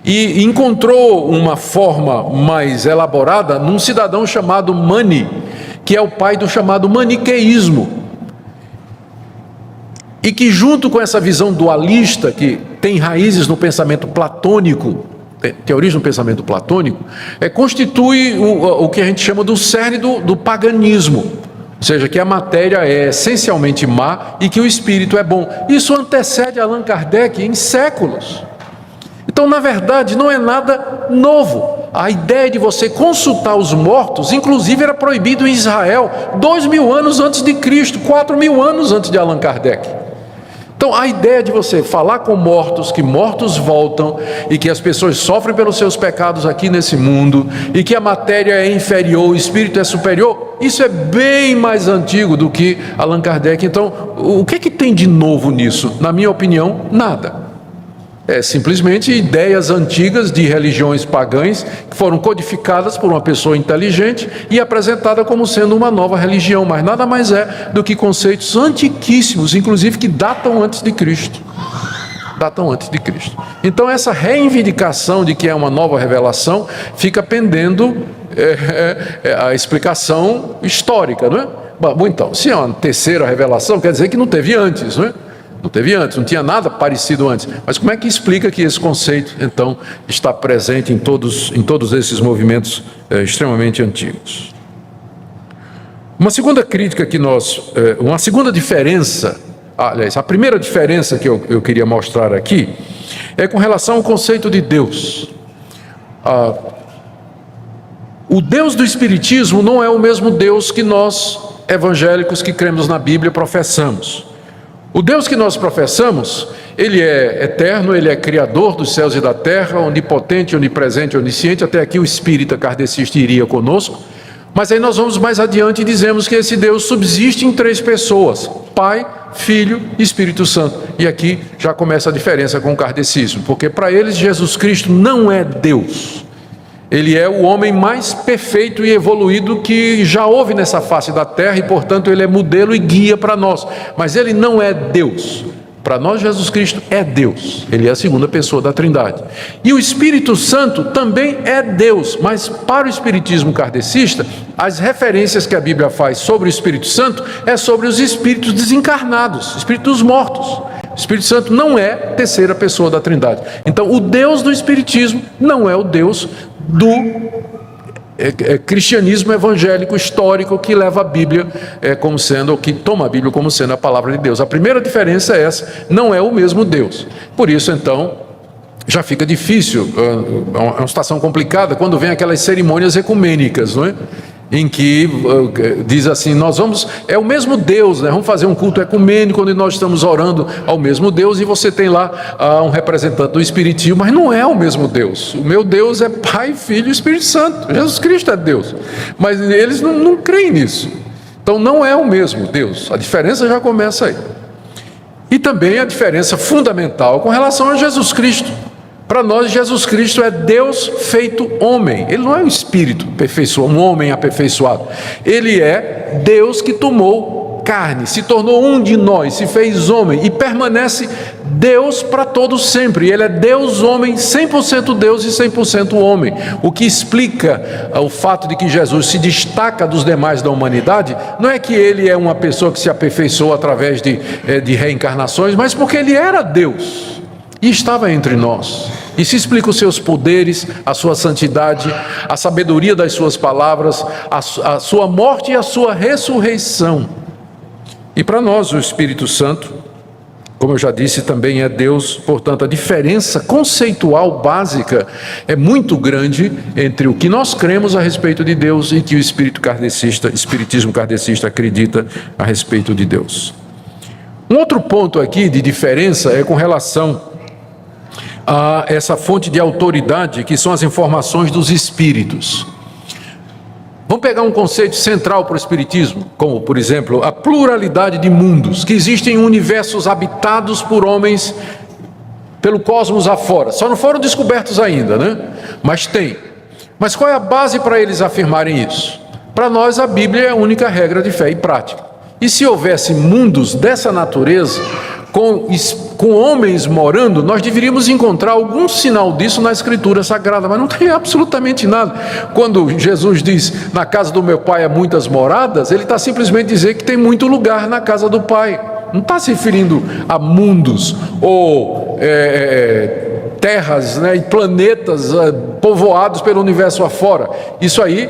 Speaker 1: e encontrou uma forma mais elaborada num cidadão chamado Mani, que é o pai do chamado maniqueísmo, e que, junto com essa visão dualista, que tem raízes no pensamento platônico, tem origem no pensamento platônico, constitui o que a gente chama do cerne do paganismo. Ou seja, que a matéria é essencialmente má e que o espírito é bom. Isso antecede Allan Kardec em séculos. Então, na verdade, não é nada novo. A ideia de você consultar os mortos, inclusive, era proibido em Israel 2000 anos antes de Cristo, 4000 anos antes de Allan Kardec. Então, a ideia de você falar com mortos, que mortos voltam e que as pessoas sofrem pelos seus pecados aqui nesse mundo e que a matéria é inferior, o espírito é superior, isso é bem mais antigo do que Allan Kardec. Então, o que é que tem de novo nisso? Na minha opinião, nada. É simplesmente ideias antigas de religiões pagãs que foram codificadas por uma pessoa inteligente e apresentada como sendo uma nova religião, mas nada mais é do que conceitos antiquíssimos, inclusive que datam antes de Cristo. Então, essa reivindicação de que é uma nova revelação fica pendendo a explicação histórica, não é? Bom, então, se é uma terceira revelação, quer dizer que não teve antes, não é? Não teve antes, não tinha nada parecido antes. Mas como é que explica que esse conceito, então, está presente em todos esses movimentos extremamente antigos? Uma segunda crítica que uma segunda diferença, aliás, a primeira diferença que eu queria mostrar aqui é com relação ao conceito de Deus. O Deus do Espiritismo não é o mesmo Deus que nós, evangélicos que cremos na Bíblia, professamos. O Deus que nós professamos, Ele é eterno, Ele é criador dos céus e da terra, onipotente, onipresente, onisciente. Até aqui o espírita kardecista iria conosco. Mas aí nós vamos mais adiante e dizemos que esse Deus subsiste em 3 pessoas: Pai, Filho e Espírito Santo. E aqui já começa a diferença com o kardecismo, porque para eles Jesus Cristo não é Deus. Ele é o homem mais perfeito e evoluído que já houve nessa face da terra e, portanto, ele é modelo e guia para nós. Mas ele não é Deus. Para nós, Jesus Cristo é Deus. Ele é a segunda pessoa da Trindade. E o Espírito Santo também é Deus. Mas para o espiritismo kardecista, as referências que a Bíblia faz sobre o Espírito Santo é sobre os espíritos desencarnados, espíritos mortos. O Espírito Santo não é a terceira pessoa da Trindade. Então, o Deus do espiritismo não é o Deus do cristianismo evangélico histórico que leva a Bíblia como sendo, ou que toma a Bíblia como sendo a palavra de Deus. A primeira diferença é essa: não é o mesmo Deus. Por isso, então, já fica difícil, é uma situação complicada quando vem aquelas cerimônias ecumênicas, não é? Em que diz assim, é o mesmo Deus, né? Vamos fazer um culto ecumênico onde nós estamos orando ao mesmo Deus, e você tem lá um representante do Espiritismo, mas não é o mesmo Deus. O meu Deus é Pai, Filho e Espírito Santo. Jesus Cristo é Deus, mas eles não creem nisso. Então não é o mesmo Deus. A diferença já começa aí. E também a diferença fundamental com relação a Jesus Cristo. Para nós, Jesus Cristo é Deus feito homem. Ele não é um espírito aperfeiçoado, um homem aperfeiçoado. Ele é Deus que tomou carne, se tornou um de nós, se fez homem e permanece Deus para todos sempre. Ele é Deus homem, 100% Deus e 100% homem. O que explica o fato de que Jesus se destaca dos demais da humanidade não é que ele é uma pessoa que se aperfeiçoou através de reencarnações, mas porque ele era Deus e estava entre nós. E se explica os seus poderes, a sua santidade, a sabedoria das suas palavras, a sua morte e a sua ressurreição. E para nós o Espírito Santo, como eu já disse, também é Deus. Portanto, a diferença conceitual básica é muito grande entre o que nós cremos a respeito de Deus e que o espiritismo kardecista acredita a respeito de Deus. Um outro ponto aqui de diferença é com relação a essa fonte de autoridade que são as informações dos espíritos. Vamos pegar um conceito central para o espiritismo, como, por exemplo, a pluralidade de mundos, que existem universos habitados por homens pelo cosmos afora. Só não foram descobertos ainda, né? Mas tem. Mas qual é a base para eles afirmarem isso? Para nós, a Bíblia é a única regra de fé e prática. E se houvesse mundos dessa natureza, com homens morando, nós deveríamos encontrar algum sinal disso na Escritura Sagrada, mas não tem absolutamente nada. Quando Jesus diz, na casa do meu Pai há muitas moradas, ele está simplesmente dizendo que tem muito lugar na casa do Pai. Não está se referindo a mundos ou terras, né, e planetas povoados pelo universo afora. Isso aí,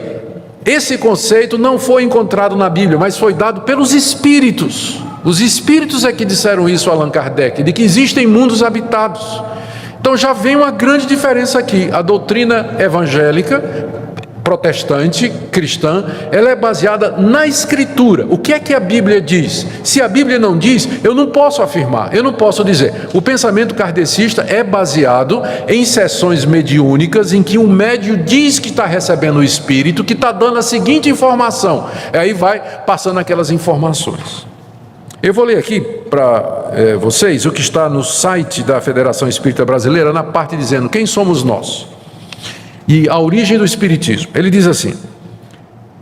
Speaker 1: esse conceito não foi encontrado na Bíblia, mas foi dado pelos espíritos. Os espíritos é que disseram isso a Allan Kardec, de que existem mundos habitados. Então já vem uma grande diferença aqui. A doutrina evangélica, protestante, cristã, ela é baseada na Escritura. O que é que a Bíblia diz? Se a Bíblia não diz, eu não posso afirmar, eu não posso dizer. O pensamento kardecista é baseado em sessões mediúnicas em que o médium diz que está recebendo o Espírito, que está dando a seguinte informação. Aí vai passando aquelas informações. Eu vou ler aqui para vocês o que está no site da Federação Espírita Brasileira, na parte dizendo quem somos nós e a origem do Espiritismo. Ele diz assim: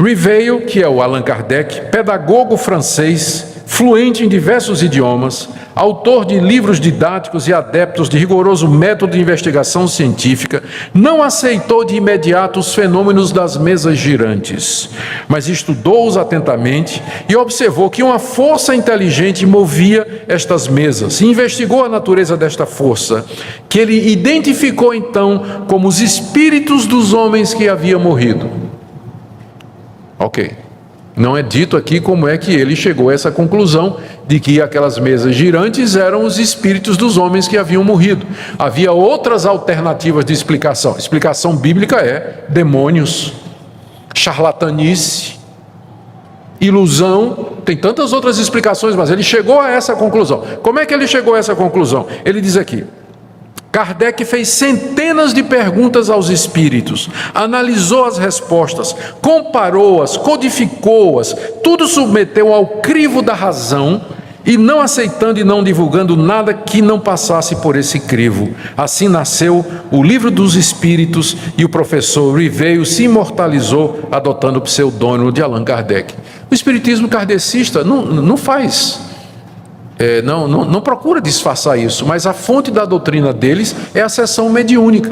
Speaker 1: Riveil, que é o Allan Kardec, pedagogo francês, fluente em diversos idiomas, autor de livros didáticos e adeptos de rigoroso método de investigação científica, não aceitou de imediato os fenômenos das mesas girantes, mas estudou-os atentamente e observou que uma força inteligente movia estas mesas. E investigou a natureza desta força, que ele identificou então como os espíritos dos homens que haviam morrido. Ok. Não é dito aqui como é que ele chegou a essa conclusão de que aquelas mesas girantes eram os espíritos dos homens que haviam morrido. Havia outras alternativas de explicação. Explicação bíblica é demônios, charlatanice, ilusão. Tem tantas outras explicações, mas ele chegou a essa conclusão. Como é que ele chegou a essa conclusão? Ele diz aqui: Kardec fez centenas de perguntas aos espíritos, analisou as respostas, comparou-as, codificou-as, tudo submeteu ao crivo da razão e não aceitando e não divulgando nada que não passasse por esse crivo. Assim nasceu o Livro dos Espíritos e o professor Riveio se imortalizou adotando o pseudônimo de Allan Kardec. O espiritismo kardecista não faz... Não procura disfarçar isso, mas a fonte da doutrina deles é a sessão mediúnica.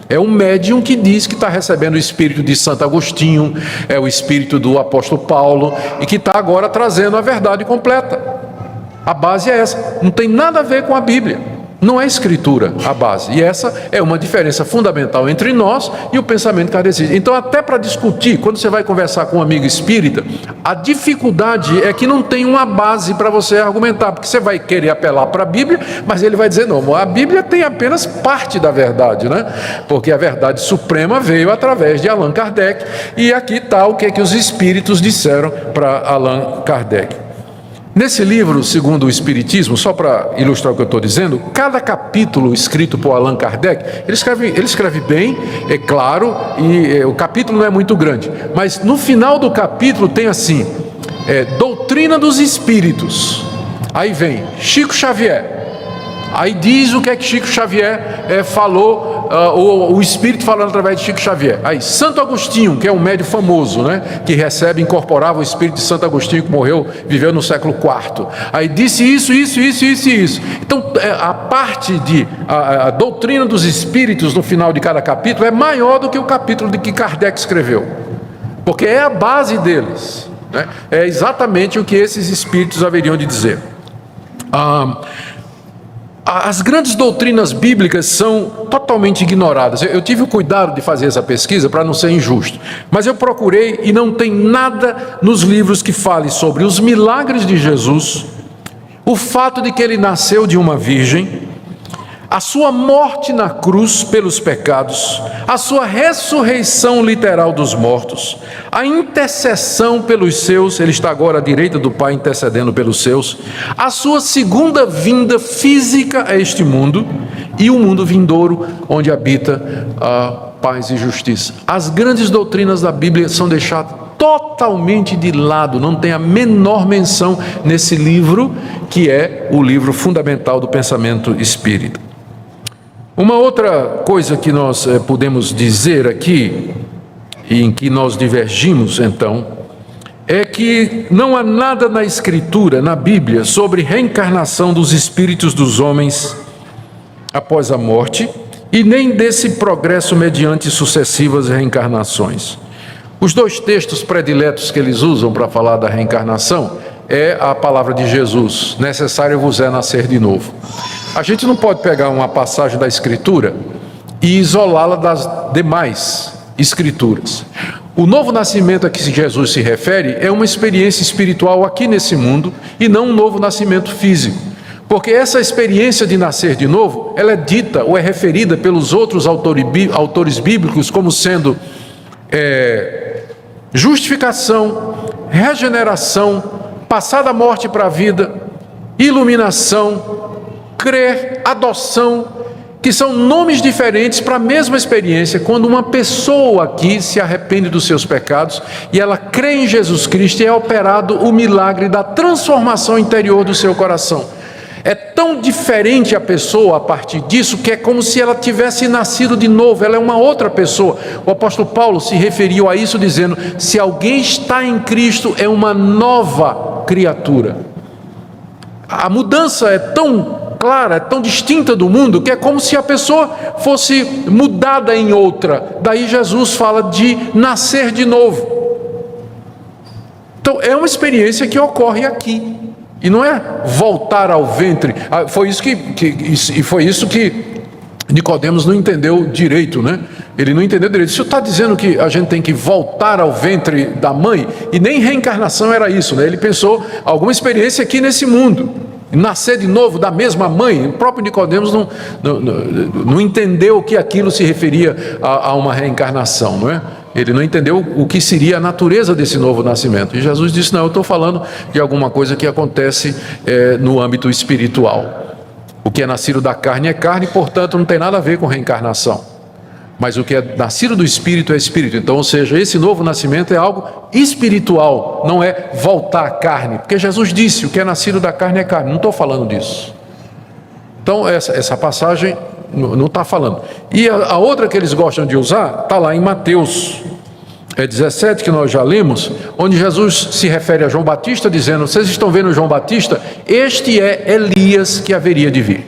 Speaker 1: É um médium que diz que está recebendo o espírito de Santo Agostinho, é o espírito do apóstolo Paulo, e que está agora trazendo a verdade completa. A base é essa, não tem nada a ver com a Bíblia. Não é escritura a base. E essa é uma diferença fundamental entre nós e o pensamento kardecista. Então, até para discutir, quando você vai conversar com um amigo espírita, a dificuldade é que não tem uma base para você argumentar, porque você vai querer apelar para a Bíblia, mas ele vai dizer, não, a Bíblia tem apenas parte da verdade, né? Porque a verdade suprema veio através de Allan Kardec, e aqui está o que os espíritos disseram para Allan Kardec. Nesse livro, segundo o Espiritismo, só para ilustrar o que eu estou dizendo, cada capítulo escrito por Allan Kardec, ele escreve bem, é claro, e o capítulo não é muito grande, mas no final do capítulo tem assim, doutrina dos espíritos, aí vem Chico Xavier, aí diz o que é que Chico Xavier falou, o Espírito falando através de Chico Xavier. Aí Santo Agostinho, que é um médium famoso, né, que incorporava o Espírito de Santo Agostinho, que morreu, viveu no século IV. Aí disse isso. Então, a parte a doutrina dos Espíritos no final de cada capítulo é maior do que o capítulo de que Kardec escreveu, porque é a base deles, né? É exatamente o que esses Espíritos haveriam de dizer. As grandes doutrinas bíblicas são totalmente ignoradas. Eu tive o cuidado de fazer essa pesquisa para não ser injusto, mas eu procurei e não tem nada nos livros que fale sobre os milagres de Jesus, o fato de que ele nasceu de uma virgem, a sua morte na cruz pelos pecados, a sua ressurreição literal dos mortos, a intercessão pelos seus, ele está agora à direita do Pai intercedendo pelos seus, a sua segunda vinda física a este mundo e o mundo vindouro onde habita a paz e justiça. As grandes doutrinas da Bíblia são deixadas totalmente de lado, não tem a menor menção nesse livro, que é o livro fundamental do pensamento espírita. Uma outra coisa que nós podemos dizer aqui, e em que nós divergimos então, é que não há nada na Escritura, na Bíblia, sobre reencarnação dos espíritos dos homens após a morte, e nem desse progresso mediante sucessivas reencarnações. Os dois textos prediletos que eles usam para falar da reencarnação é a palavra de Jesus: necessário vos é nascer de novo. A gente não pode pegar uma passagem da Escritura e isolá-la das demais Escrituras. O novo nascimento a que Jesus se refere é uma experiência espiritual aqui nesse mundo e não um novo nascimento físico. Porque essa experiência de nascer de novo, ela é dita ou é referida pelos outros autores bíblicos como sendo justificação, regeneração, passar da morte para a vida, iluminação, crer, adoção, que são nomes diferentes para a mesma experiência. Quando uma pessoa aqui se arrepende dos seus pecados e ela crê em Jesus Cristo, é operado o milagre da transformação interior do seu coração. É tão diferente a pessoa a partir disso, que é como se ela tivesse nascido de novo, ela é uma outra pessoa. O apóstolo Paulo se referiu a isso dizendo: se alguém está em Cristo, é uma nova criatura. a mudança é tão clara, é tão distinta do mundo, que é como se a pessoa fosse mudada em outra. Daí Jesus fala de nascer de novo. Então é uma experiência que ocorre aqui, e não é voltar ao ventre. Foi isso que Nicodemos não entendeu direito, né? Ele não entendeu direito. O senhor está dizendo que a gente tem que voltar ao ventre da mãe? E nem reencarnação era isso, né? Ele pensou alguma experiência aqui nesse mundo, nascer de novo da mesma mãe. O próprio Nicodemos não entendeu que aquilo se referia a uma reencarnação, não é? Ele não entendeu o que seria a natureza desse novo nascimento. E Jesus disse: não, eu estou falando de alguma coisa que acontece no âmbito espiritual. O que é nascido da carne é carne, portanto não tem nada a ver com reencarnação. Mas o que é nascido do Espírito é Espírito. Então, ou seja, esse novo nascimento é algo espiritual, não é voltar à carne. Porque Jesus disse: o que é nascido da carne é carne. Não estou falando disso. Então, essa passagem não está falando. E a outra que eles gostam de usar está lá em Mateus 17, que nós já lemos, onde Jesus se refere a João Batista, dizendo: vocês estão vendo João Batista? Este é Elias que haveria de vir.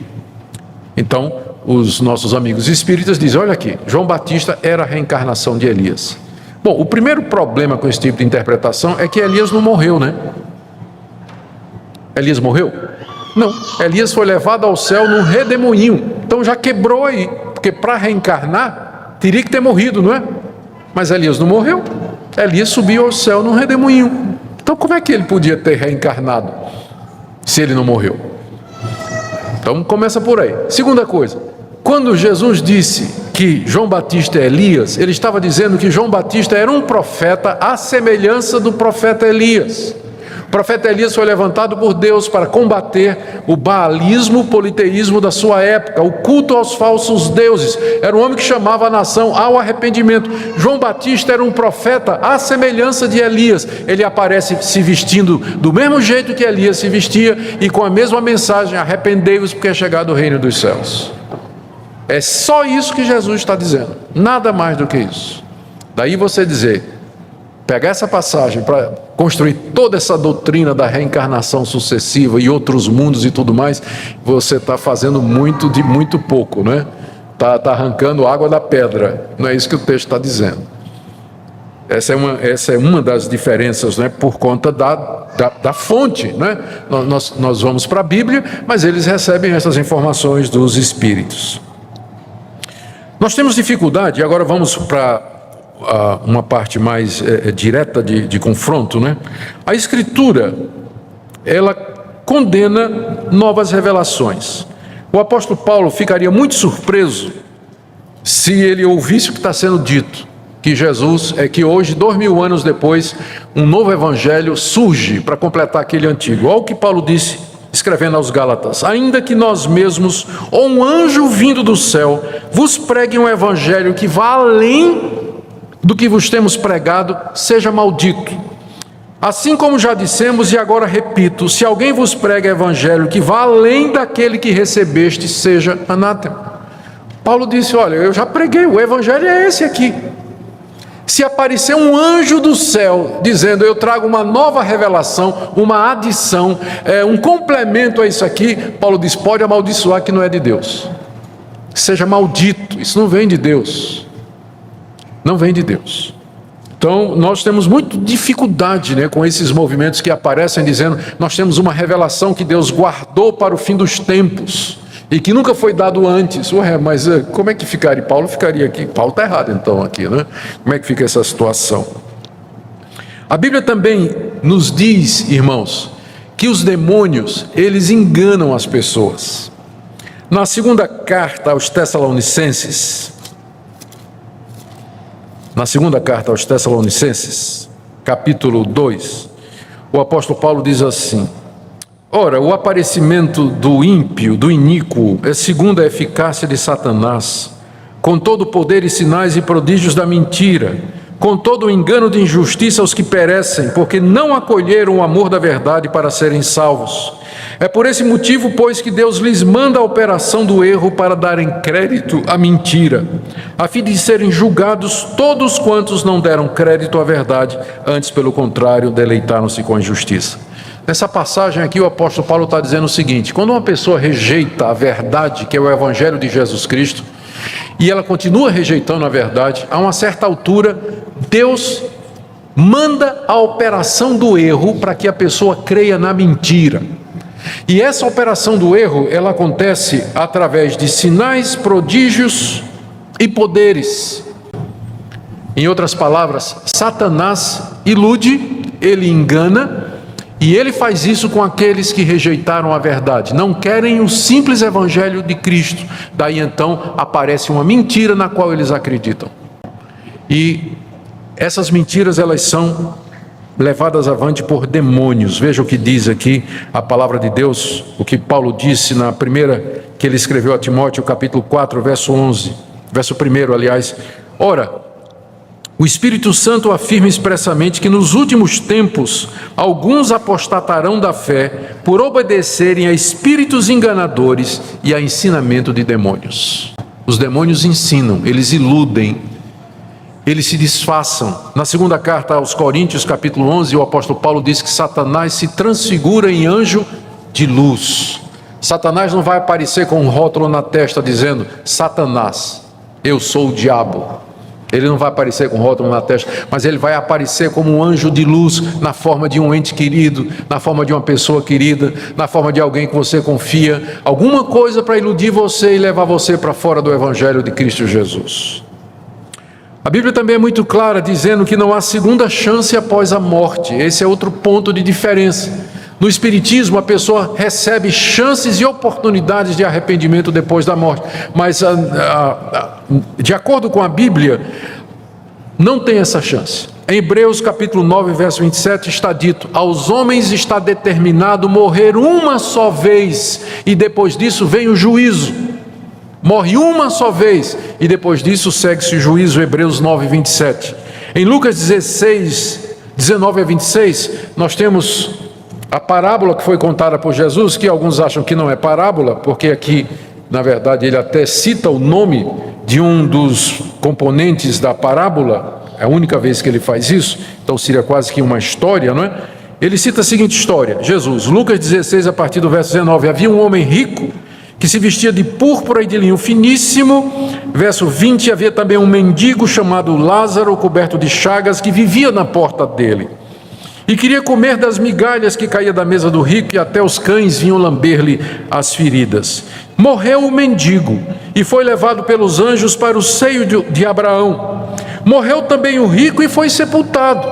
Speaker 1: Então, os nossos amigos espíritas dizem: olha aqui, João Batista era a reencarnação de Elias. Bom, o primeiro problema com esse tipo de interpretação é que Elias não morreu, né? Elias morreu? Não, Elias foi levado ao céu num redemoinho. Então já quebrou aí, porque para reencarnar teria que ter morrido, não é? Mas Elias não morreu. Elias subiu ao céu num redemoinho. Então como é que ele podia ter reencarnado se ele não morreu? Então começa por aí. Segunda coisa, quando Jesus disse que João Batista é Elias, ele estava dizendo que João Batista era um profeta à semelhança do profeta Elias. O profeta Elias foi levantado por Deus para combater o baalismo, o politeísmo da sua época, o culto aos falsos deuses. Era um homem que chamava a nação ao arrependimento. João Batista era um profeta à semelhança de Elias. Ele aparece se vestindo do mesmo jeito que Elias se vestia e com a mesma mensagem: arrependei-vos porque é chegado o reino dos céus. É só isso que Jesus está dizendo, nada mais do que isso. Daí você pegar essa passagem para construir toda essa doutrina da reencarnação sucessiva e outros mundos e tudo mais, você está fazendo muito de muito pouco, né? Está arrancando água da pedra. Não é isso que o texto está dizendo. Essa é uma das diferenças, né? Por conta da fonte, né? Nós vamos para a Bíblia, mas eles recebem essas informações dos Espíritos. Nós temos dificuldade, e agora vamos para uma parte mais direta de confronto, né? A Escritura, ela condena novas revelações. O apóstolo Paulo ficaria muito surpreso se ele ouvisse o que está sendo dito, que Jesus que hoje, 2000 anos depois, um novo evangelho surge para completar aquele antigo. Olha o que Paulo disse, escrevendo aos Gálatas: ainda que nós mesmos, ou um anjo vindo do céu, vos pregue um evangelho que vá além do que vos temos pregado, seja maldito. Assim como já dissemos e agora repito, se alguém vos prega evangelho que vá além daquele que recebeste, seja anátema. Paulo disse: olha, eu já preguei, o evangelho é esse aqui. Se aparecer um anjo do céu dizendo: eu trago uma nova revelação, uma adição, um complemento a isso aqui, Paulo diz: pode amaldiçoar, que não é de Deus. Seja maldito, isso não vem de Deus. Não vem de Deus. Então nós temos muita dificuldade, né, com esses movimentos que aparecem dizendo: nós temos uma revelação que Deus guardou para o fim dos tempos e que nunca foi dado antes. Ué, mas como é que ficaria? Paulo ficaria aqui. Paulo está errado então aqui, né? Como é que fica essa situação? A Bíblia também nos diz, irmãos, que os demônios, eles enganam as pessoas. Na segunda carta aos Tessalonicenses, capítulo 2, o apóstolo Paulo diz assim: ora, o aparecimento do ímpio, do iníquo, é segundo a eficácia de Satanás, com todo o poder e sinais e prodígios da mentira, com todo o engano de injustiça aos que perecem, porque não acolheram o amor da verdade para serem salvos. É por esse motivo, pois, que Deus lhes manda a operação do erro para darem crédito à mentira, a fim de serem julgados todos quantos não deram crédito à verdade, antes, pelo contrário, deleitaram-se com a injustiça. Nessa passagem aqui o apóstolo Paulo está dizendo o seguinte: quando uma pessoa rejeita a verdade, que é o evangelho de Jesus Cristo, e ela continua rejeitando a verdade, a uma certa altura Deus manda a operação do erro para que a pessoa creia na mentira. E essa operação do erro, ela acontece através de sinais, prodígios e poderes. Em outras palavras, Satanás ilude, ele engana, e ele faz isso com aqueles que rejeitaram a verdade, não querem o simples evangelho de Cristo. Daí então aparece uma mentira na qual eles acreditam. E essas mentiras, elas são levadas avante por demônios. Veja o que diz aqui a palavra de Deus, o que Paulo disse na primeira que ele escreveu a Timóteo, capítulo 4, verso 11, verso 1, aliás. Ora, o Espírito Santo afirma expressamente que nos últimos tempos alguns apostatarão da fé por obedecerem a espíritos enganadores e a ensinamento de demônios. Os demônios ensinam, eles iludem, eles se disfarçam. Na segunda carta aos Coríntios, capítulo 11, o apóstolo Paulo diz que Satanás se transfigura em anjo de luz. Satanás não vai aparecer com um rótulo na testa dizendo: Satanás, eu sou o diabo. Ele não vai aparecer com rótulo na testa, mas ele vai aparecer como um anjo de luz, na forma de um ente querido, na forma de uma pessoa querida, na forma de alguém que você confia, alguma coisa para iludir você e levar você para fora do evangelho de Cristo Jesus. A Bíblia também é muito clara, dizendo que não há segunda chance após a morte. Esse é outro ponto de diferença. No Espiritismo, a pessoa recebe chances e oportunidades de arrependimento depois da morte, mas de acordo com a Bíblia, não tem essa chance. Em Hebreus capítulo 9, verso 27 está dito: aos homens está determinado morrer uma só vez, e depois disso vem o juízo. Morre uma só vez, e depois disso segue-se o juízo. Hebreus 9, 27. Em Lucas 16, 19 a 26, nós temos a parábola que foi contada por Jesus, que alguns acham que não é parábola, porque aqui, na verdade, ele até cita o nome de um dos componentes da parábola. É a única vez que ele faz isso, então seria quase que uma história, não é? Ele cita a seguinte história: Jesus, Lucas 16, a partir do verso 19. Havia um homem rico que se vestia de púrpura e de linho finíssimo. Verso 20, havia também um mendigo chamado Lázaro, coberto de chagas, que vivia na porta dele e queria comer das migalhas que caía da mesa do rico, e até os cães vinham lamber-lhe as feridas. Morreu o mendigo e foi levado pelos anjos para o seio de Abraão. Morreu também o rico e foi sepultado.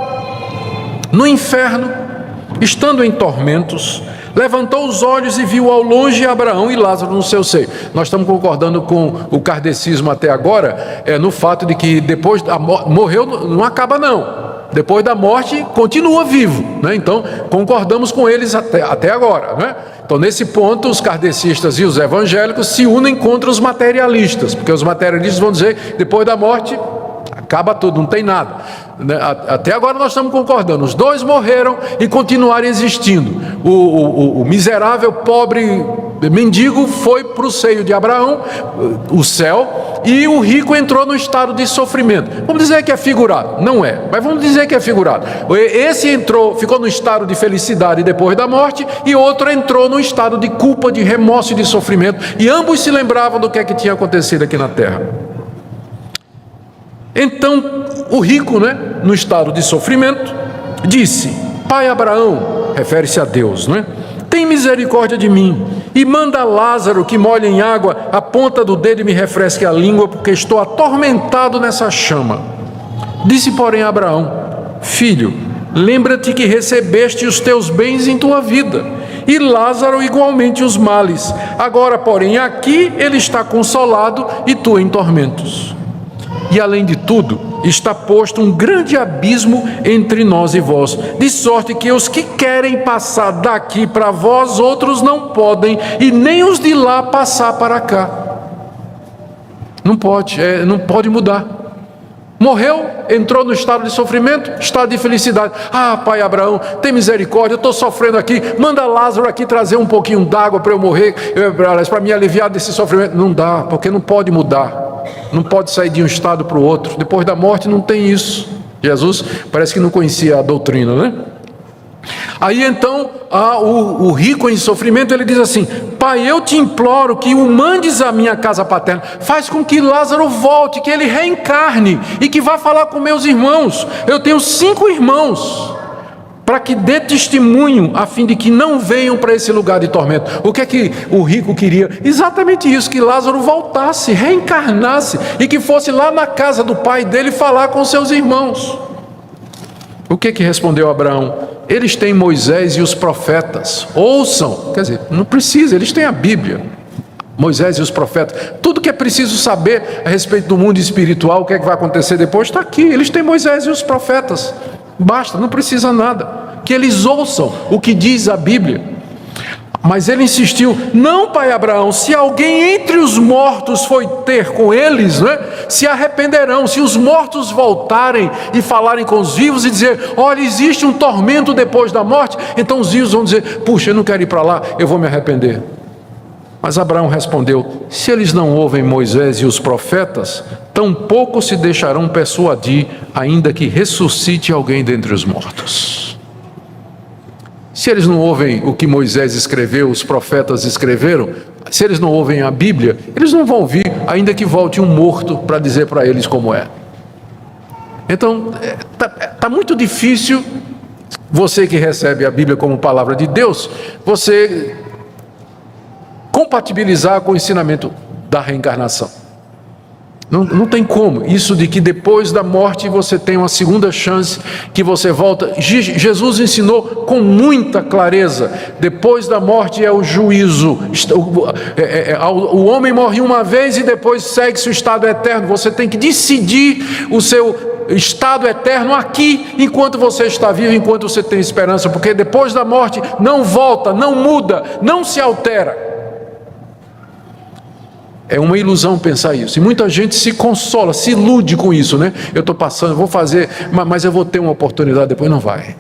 Speaker 1: No inferno, estando em tormentos, levantou os olhos e viu ao longe Abraão e Lázaro no seu seio. Nós estamos concordando com o kardecismo até agora, no fato de que depois morreu, não acaba não. Depois da morte, continua vivo, né? Então, concordamos com eles até agora, né? Então, nesse ponto, os kardecistas e os evangélicos se unem contra os materialistas, porque os materialistas vão dizer que depois da morte acaba tudo, não tem nada. Até agora nós estamos concordando, os dois morreram e continuaram existindo. O miserável, pobre mendigo foi para o seio de Abraão, o céu, e o rico entrou no estado de sofrimento. Vamos dizer que é figurado? Não é, mas vamos dizer que é figurado. Esse ficou no estado de felicidade depois da morte, e outro entrou no estado de culpa, de remorso e de sofrimento, e ambos se lembravam do que é que tinha acontecido aqui na terra. Então, o rico, no estado de sofrimento, disse: Pai Abraão, refere-se a Deus, tem misericórdia de mim e manda Lázaro que molhe em água a ponta do dedo e me refresque a língua, porque estou atormentado nessa chama. Disse, porém, Abraão: Filho, lembra-te que recebeste os teus bens em tua vida, e Lázaro igualmente os males. Agora, porém, aqui ele está consolado e tu em tormentos. E além de tudo, está posto um grande abismo entre nós e vós, de sorte que os que querem passar daqui para vós, outros não podem, e nem os de lá passar para cá. Não pode mudar. Morreu, entrou no estado de sofrimento, estado de felicidade. Ah, pai Abraão, tem misericórdia, eu estou sofrendo aqui, manda Lázaro aqui trazer um pouquinho d'água para eu morrer, para me aliviar desse sofrimento. Não dá, porque não pode mudar. Não pode sair de um estado para o outro. Depois da morte não tem isso. Jesus parece que não conhecia a doutrina, Aí então, o rico em sofrimento, ele diz assim: Pai, eu te imploro que o mandes à minha casa paterna, faz com que Lázaro volte, que ele reencarne e que vá falar com meus irmãos. Eu tenho 5 irmãos, para que dê testemunho, a fim de que não venham para esse lugar de tormento. O que é que o rico queria? Exatamente isso, que Lázaro voltasse, reencarnasse, e que fosse lá na casa do pai dele falar com seus irmãos. O que que respondeu Abraão? Eles têm Moisés e os profetas, ouçam. Quer dizer, não precisa, eles têm a Bíblia, Moisés e os profetas. Tudo que é preciso saber a respeito do mundo espiritual, o que é que vai acontecer depois, está aqui. Eles têm Moisés e os profetas, basta, não precisa nada, que eles ouçam o que diz a Bíblia. Mas ele insistiu: não, pai Abraão, se alguém entre os mortos foi ter com eles, né, se arrependerão. Se os mortos voltarem e falarem com os vivos e dizer: olha, existe um tormento depois da morte, então os vivos vão dizer: puxa, eu não quero ir para lá, eu vou me arrepender. Mas Abraão respondeu: se eles não ouvem Moisés e os profetas, tampouco se deixarão persuadir, ainda que ressuscite alguém dentre os mortos. Se eles não ouvem o que Moisés escreveu, os profetas escreveram, se eles não ouvem a Bíblia, eles não vão ouvir, ainda que volte um morto para dizer para eles como é. Então, tá muito difícil, você que recebe a Bíblia como palavra de Deus, você compatibilizar com o ensinamento da reencarnação. Não tem como, isso de que depois da morte você tem uma segunda chance, que você volta. Jesus ensinou com muita clareza: depois da morte é o juízo. O homem morre uma vez e depois segue-se o estado eterno. Você tem que decidir o seu estado eterno aqui, enquanto você está vivo, enquanto você tem esperança, porque depois da morte não volta, não muda, não se altera. É uma ilusão pensar isso, e muita gente se consola, se ilude com isso, né? Eu estou passando, vou fazer, mas eu vou ter uma oportunidade depois. Não vai.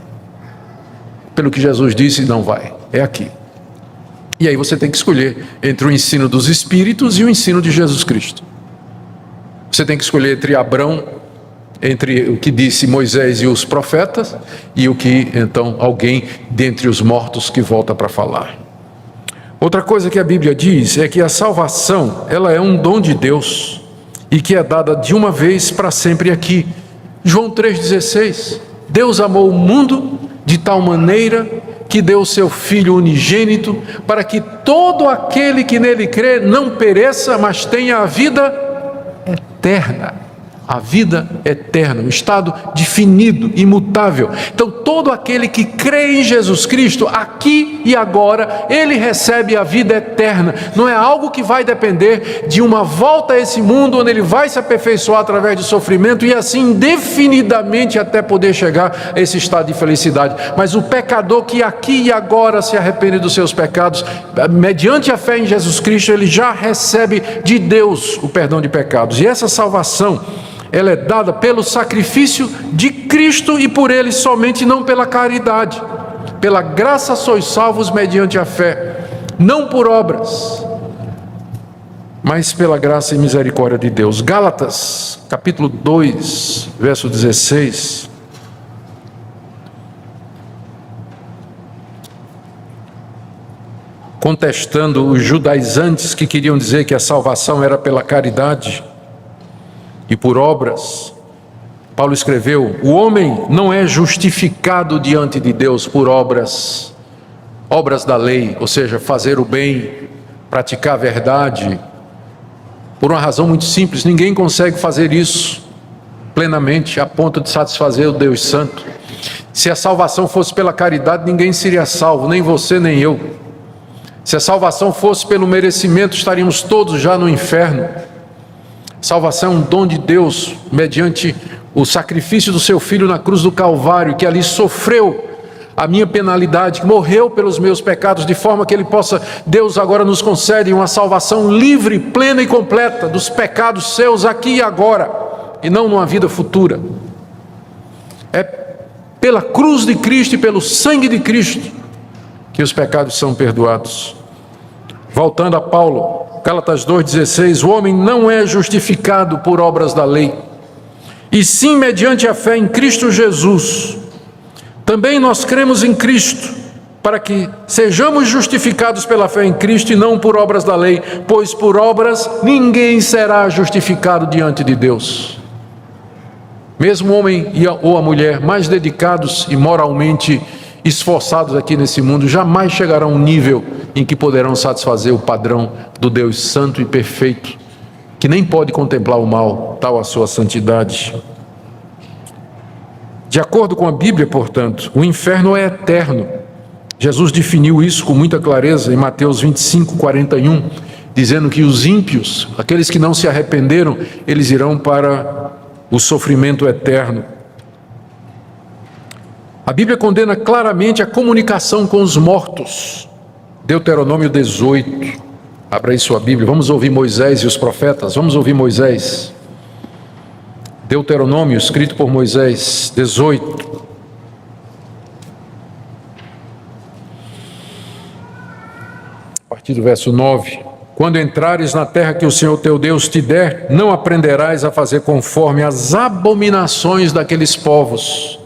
Speaker 1: Pelo que Jesus disse, não vai, é aqui. E aí você tem que escolher entre o ensino dos Espíritos e o ensino de Jesus Cristo. Você tem que escolher entre Abraão, entre o que disse Moisés e os profetas, e o que então alguém dentre os mortos que volta para falar. Outra coisa que a Bíblia diz é que a salvação, ela é um dom de Deus e que é dada de uma vez para sempre aqui. João 3,16: Deus amou o mundo de tal maneira que deu o seu Filho unigênito, para que todo aquele que nele crê não pereça, mas tenha a vida eterna. A vida eterna, um estado definido, imutável. Então todo aquele que crê em Jesus Cristo, aqui e agora, ele recebe a vida eterna. Não é algo que vai depender de uma volta a esse mundo, onde ele vai se aperfeiçoar através do sofrimento e assim indefinidamente até poder chegar a esse estado de felicidade. Mas o pecador que aqui e agora se arrepende dos seus pecados, mediante a fé em Jesus Cristo, ele já recebe de Deus o perdão de pecados. E essa salvação, ela é dada pelo sacrifício de Cristo e por Ele somente, não pela caridade. Pela graça sois salvos mediante a fé, não por obras, mas pela graça e misericórdia de Deus. Gálatas, capítulo 2, verso 16. Contestando os judaizantes que queriam dizer que a salvação era pela caridade e por obras, Paulo escreveu: o homem não é justificado diante de Deus por obras da lei, ou seja, fazer o bem, praticar a verdade, por uma razão muito simples: ninguém consegue fazer isso plenamente a ponto de satisfazer o Deus Santo. Se a salvação fosse pela caridade, ninguém seria salvo, nem você nem eu. Se a salvação fosse pelo merecimento, estaríamos todos já no inferno. Salvação é um dom de Deus, mediante o sacrifício do seu Filho na cruz do Calvário, que ali sofreu a minha penalidade, que morreu pelos meus pecados, de forma que Ele possa, Deus agora nos concede uma salvação livre, plena e completa dos pecados seus aqui e agora, e não numa vida futura. É pela cruz de Cristo e pelo sangue de Cristo que os pecados são perdoados. Voltando a Paulo, Gálatas 2,16: o homem não é justificado por obras da lei, e sim mediante a fé em Cristo Jesus, Também nós cremos em Cristo, para que sejamos justificados pela fé em Cristo e não por obras da lei, pois por obras ninguém será justificado diante de Deus. Mesmo o homem ou a mulher mais dedicados e moralmente esforçados aqui nesse mundo, jamais chegarão a um nível em que poderão satisfazer o padrão do Deus santo e perfeito, que nem pode contemplar o mal, tal a sua santidade. De acordo com a Bíblia, portanto, o inferno é eterno. Jesus definiu isso com muita clareza em Mateus 25, 41, dizendo que os ímpios, aqueles que não se arrependeram, eles irão para o sofrimento eterno. A Bíblia condena claramente a comunicação com os mortos. Deuteronômio 18. Abra aí sua Bíblia. Vamos ouvir Moisés e os profetas. Vamos ouvir Moisés. Deuteronômio, escrito por Moisés, 18. A partir do verso 9. Quando entrares na terra que o Senhor teu Deus te der, não aprenderás a fazer conforme as abominações daqueles povos.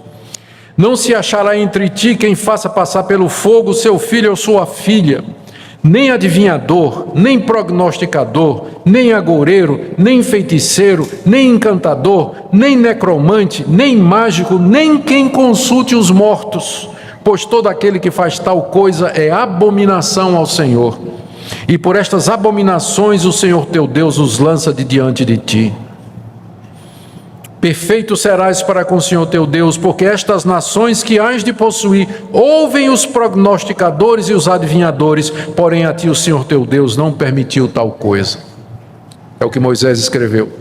Speaker 1: Não se achará entre ti quem faça passar pelo fogo seu filho ou sua filha, nem adivinhador, nem prognosticador, nem agoureiro, nem feiticeiro, nem encantador, nem necromante, nem mágico, nem quem consulte os mortos, pois todo aquele que faz tal coisa é abominação ao Senhor. E por estas abominações o Senhor teu Deus os lança de diante de ti. Perfeito serás para com o Senhor teu Deus, porque estas nações que hás de possuir ouvem os prognosticadores e os adivinhadores, porém a ti o Senhor teu Deus não permitiu tal coisa. É o que Moisés escreveu.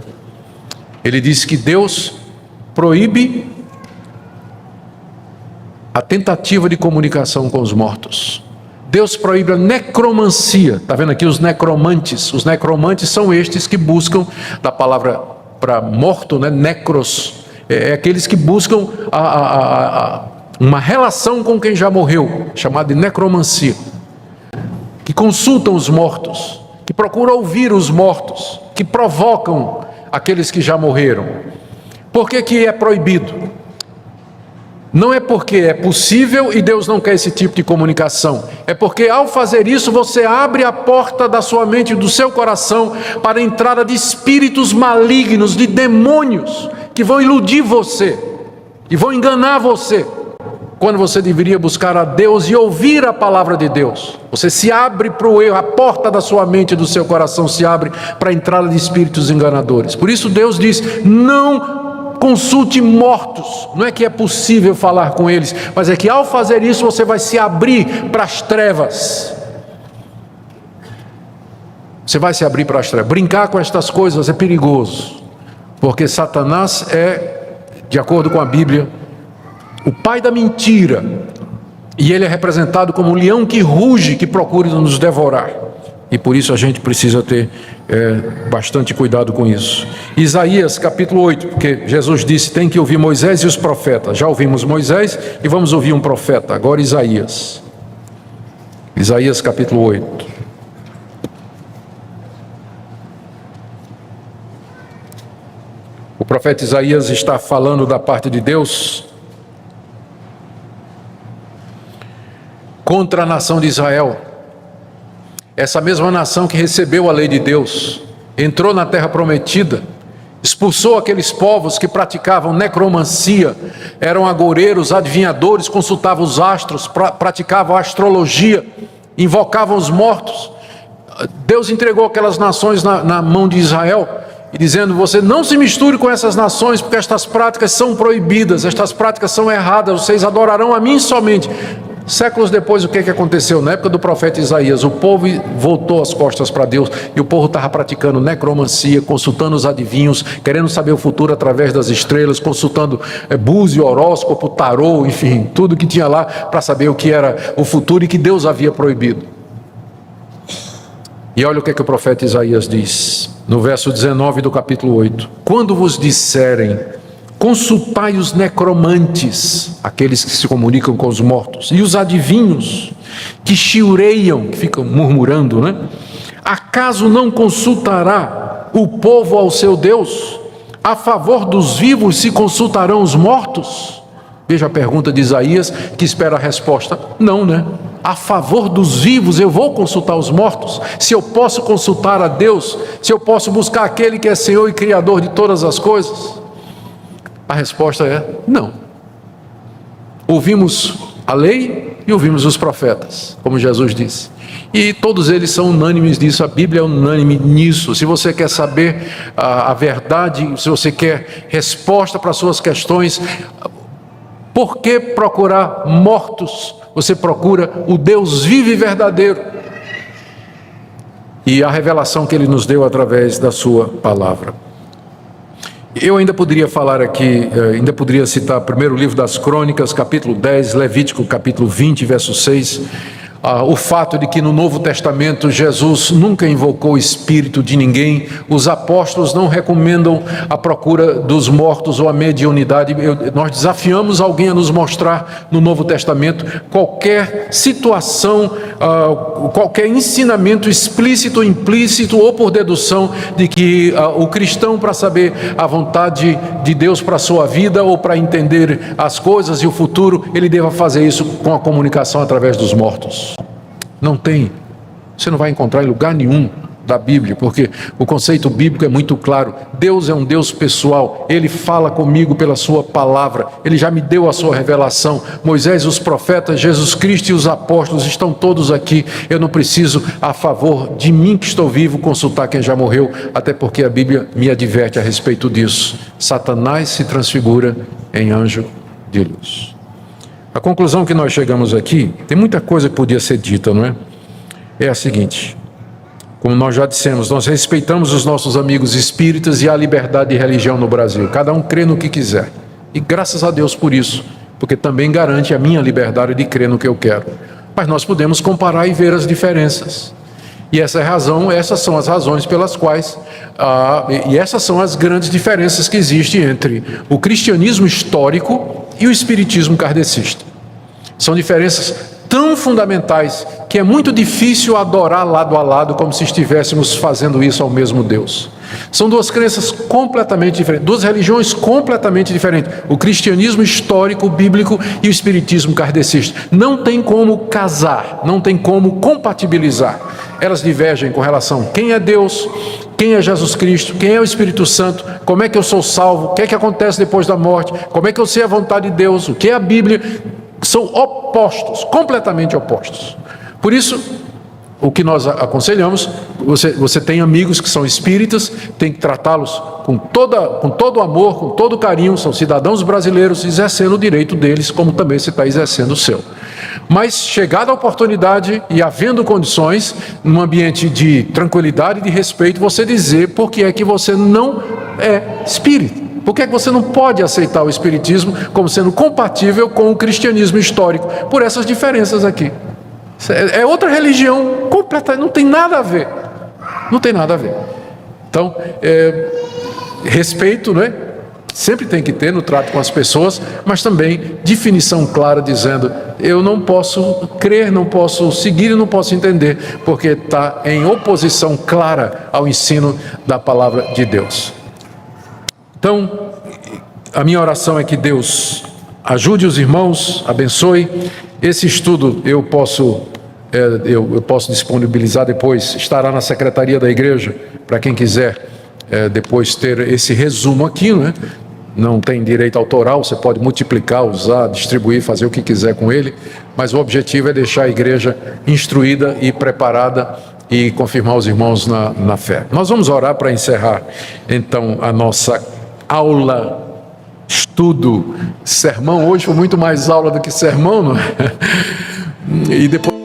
Speaker 1: Ele disse que Deus proíbe a tentativa de comunicação com os mortos. Deus proíbe a necromancia. Está vendo aqui os necromantes? Os necromantes são estes que buscam, da palavra para morto, né? Necros, é aqueles que buscam uma relação com quem já morreu, chamada de necromancia, que consultam os mortos, que procuram ouvir os mortos, que provocam aqueles que já morreram. Por que é proibido? Não é porque é possível e Deus não quer esse tipo de comunicação. É porque ao fazer isso você abre a porta da sua mente e do seu coração para a entrada de espíritos malignos, de demônios, que vão iludir você e vão enganar você, quando você deveria buscar a Deus e ouvir a palavra de Deus. Você se abre para o erro, a porta da sua mente e do seu coração se abre para a entrada de espíritos enganadores. Por isso Deus diz: não consulte mortos. Não é que é possível falar com eles, mas é que ao fazer isso você vai se abrir para as trevas. Você vai se abrir para as trevas. Brincar com estas coisas é perigoso, porque Satanás é, de acordo com a Bíblia, o pai da mentira, e ele é representado como um leão que ruge, que procura nos devorar. E por isso a gente precisa ter bastante cuidado com isso. Isaías capítulo 8, porque Jesus disse: tem que ouvir Moisés e os profetas. Já ouvimos Moisés e vamos ouvir um profeta. Agora Isaías. Isaías capítulo 8. O profeta Isaías está falando da parte de Deus contra a nação de Israel. Essa mesma nação que recebeu a lei de Deus, entrou na terra prometida, expulsou aqueles povos que praticavam necromancia, eram agoureiros, adivinhadores, consultavam os astros, praticavam astrologia, invocavam os mortos. Deus entregou aquelas nações na mão de Israel, e dizendo: você não se misture com essas nações, porque estas práticas são proibidas, estas práticas são erradas, vocês adorarão a mim somente. Séculos depois, o que aconteceu? Na época do profeta Isaías, o povo voltou as costas para Deus, e o povo estava praticando necromancia, consultando os adivinhos, querendo saber o futuro através das estrelas, consultando búzio, horóscopo, tarô, enfim, tudo que tinha lá para saber o que era o futuro e que Deus havia proibido. E olha o que o profeta Isaías diz, no verso 19 do capítulo 8: quando vos disserem: consultai os necromantes, aqueles que se comunicam com os mortos, e os adivinhos, que chiureiam, que ficam murmurando, né? Acaso não consultará o povo ao seu Deus? A favor dos vivos se consultarão os mortos? Veja a pergunta de Isaías, que espera a resposta: não, né? A favor dos vivos eu vou consultar os mortos? Se eu posso consultar a Deus, se eu posso buscar aquele que é Senhor e Criador de todas as coisas? A resposta é não. Ouvimos a lei e ouvimos os profetas, como Jesus disse. E todos eles são unânimes nisso, a Bíblia é unânime nisso. Se você quer saber a verdade, se você quer resposta para as suas questões, por que procurar mortos? Você procura o Deus vivo e verdadeiro. E a revelação que Ele nos deu através da sua palavra. Eu ainda poderia falar aqui, ainda poderia citar primeiro livro das Crônicas, capítulo 10, Levítico, capítulo 20, verso 6. O fato de que no Novo Testamento Jesus nunca invocou o espírito de ninguém, os apóstolos não recomendam a procura dos mortos ou a mediunidade. Nós desafiamos alguém a nos mostrar no Novo Testamento qualquer situação, qualquer ensinamento explícito, implícito ou por dedução de que o cristão, para saber a vontade de Deus para a sua vida ou para entender as coisas e o futuro, ele deva fazer isso com a comunicação através dos mortos. Não tem, você não vai encontrar em lugar nenhum da Bíblia, porque o conceito bíblico é muito claro. Deus é um Deus pessoal, Ele fala comigo pela sua palavra, Ele já me deu a sua revelação. Moisés, os profetas, Jesus Cristo e os apóstolos estão todos aqui. Eu não preciso, a favor de mim que estou vivo, consultar quem já morreu, até porque a Bíblia me adverte a respeito disso. Satanás se transfigura em anjo de luz. A conclusão que nós chegamos aqui, tem muita coisa que podia ser dita, não é? É a seguinte: como nós já dissemos, nós respeitamos os nossos amigos espíritas e a liberdade de religião no Brasil. Cada um crê no que quiser. E graças a Deus por isso, porque também garante a minha liberdade de crer no que eu quero. Mas nós podemos comparar e ver as diferenças. E essas são as razões pelas quais, e essas são as grandes diferenças que existem entre o cristianismo histórico e o espiritismo kardecista. São diferenças tão fundamentais que é muito difícil adorar lado a lado como se estivéssemos fazendo isso ao mesmo Deus. São duas crenças completamente diferentes, duas religiões completamente diferentes. O cristianismo histórico, bíblico e o espiritismo kardecista. Não tem como casar, não tem como compatibilizar. Elas divergem com relação a quem é Deus, quem é Jesus Cristo, quem é o Espírito Santo, como é que eu sou salvo, o que é que acontece depois da morte, como é que eu sei a vontade de Deus, o que é a Bíblia. São opostos, completamente opostos. Por isso, o que nós aconselhamos, você tem amigos que são espíritas, tem que tratá-los com todo amor, com todo carinho, são cidadãos brasileiros, exercendo o direito deles, como também você está exercendo o seu. Mas chegada a oportunidade e havendo condições, num ambiente de tranquilidade e de respeito, você dizer por que é que você não é espírita. Por que é que você não pode aceitar o espiritismo como sendo compatível com o cristianismo histórico? Por essas diferenças aqui. É outra religião completa, não tem nada a ver. Não tem nada a ver. Então, respeito, né? Sempre tem que ter no trato com as pessoas, mas também definição clara dizendo: eu não posso crer, não posso seguir e não posso entender, porque está em oposição clara ao ensino da palavra de Deus. Então, a minha oração é que Deus ajude os irmãos, abençoe. Esse estudo eu posso disponibilizar depois, estará na secretaria da igreja, para quem quiser depois ter esse resumo aqui, né? Não tem direito autoral, você pode multiplicar, usar, distribuir, fazer o que quiser com ele, mas o objetivo é deixar a igreja instruída e preparada e confirmar os irmãos na fé. Nós vamos orar para encerrar, então, a nossa aula, estudo, sermão. Hoje foi muito mais aula do que sermão, não é? E depois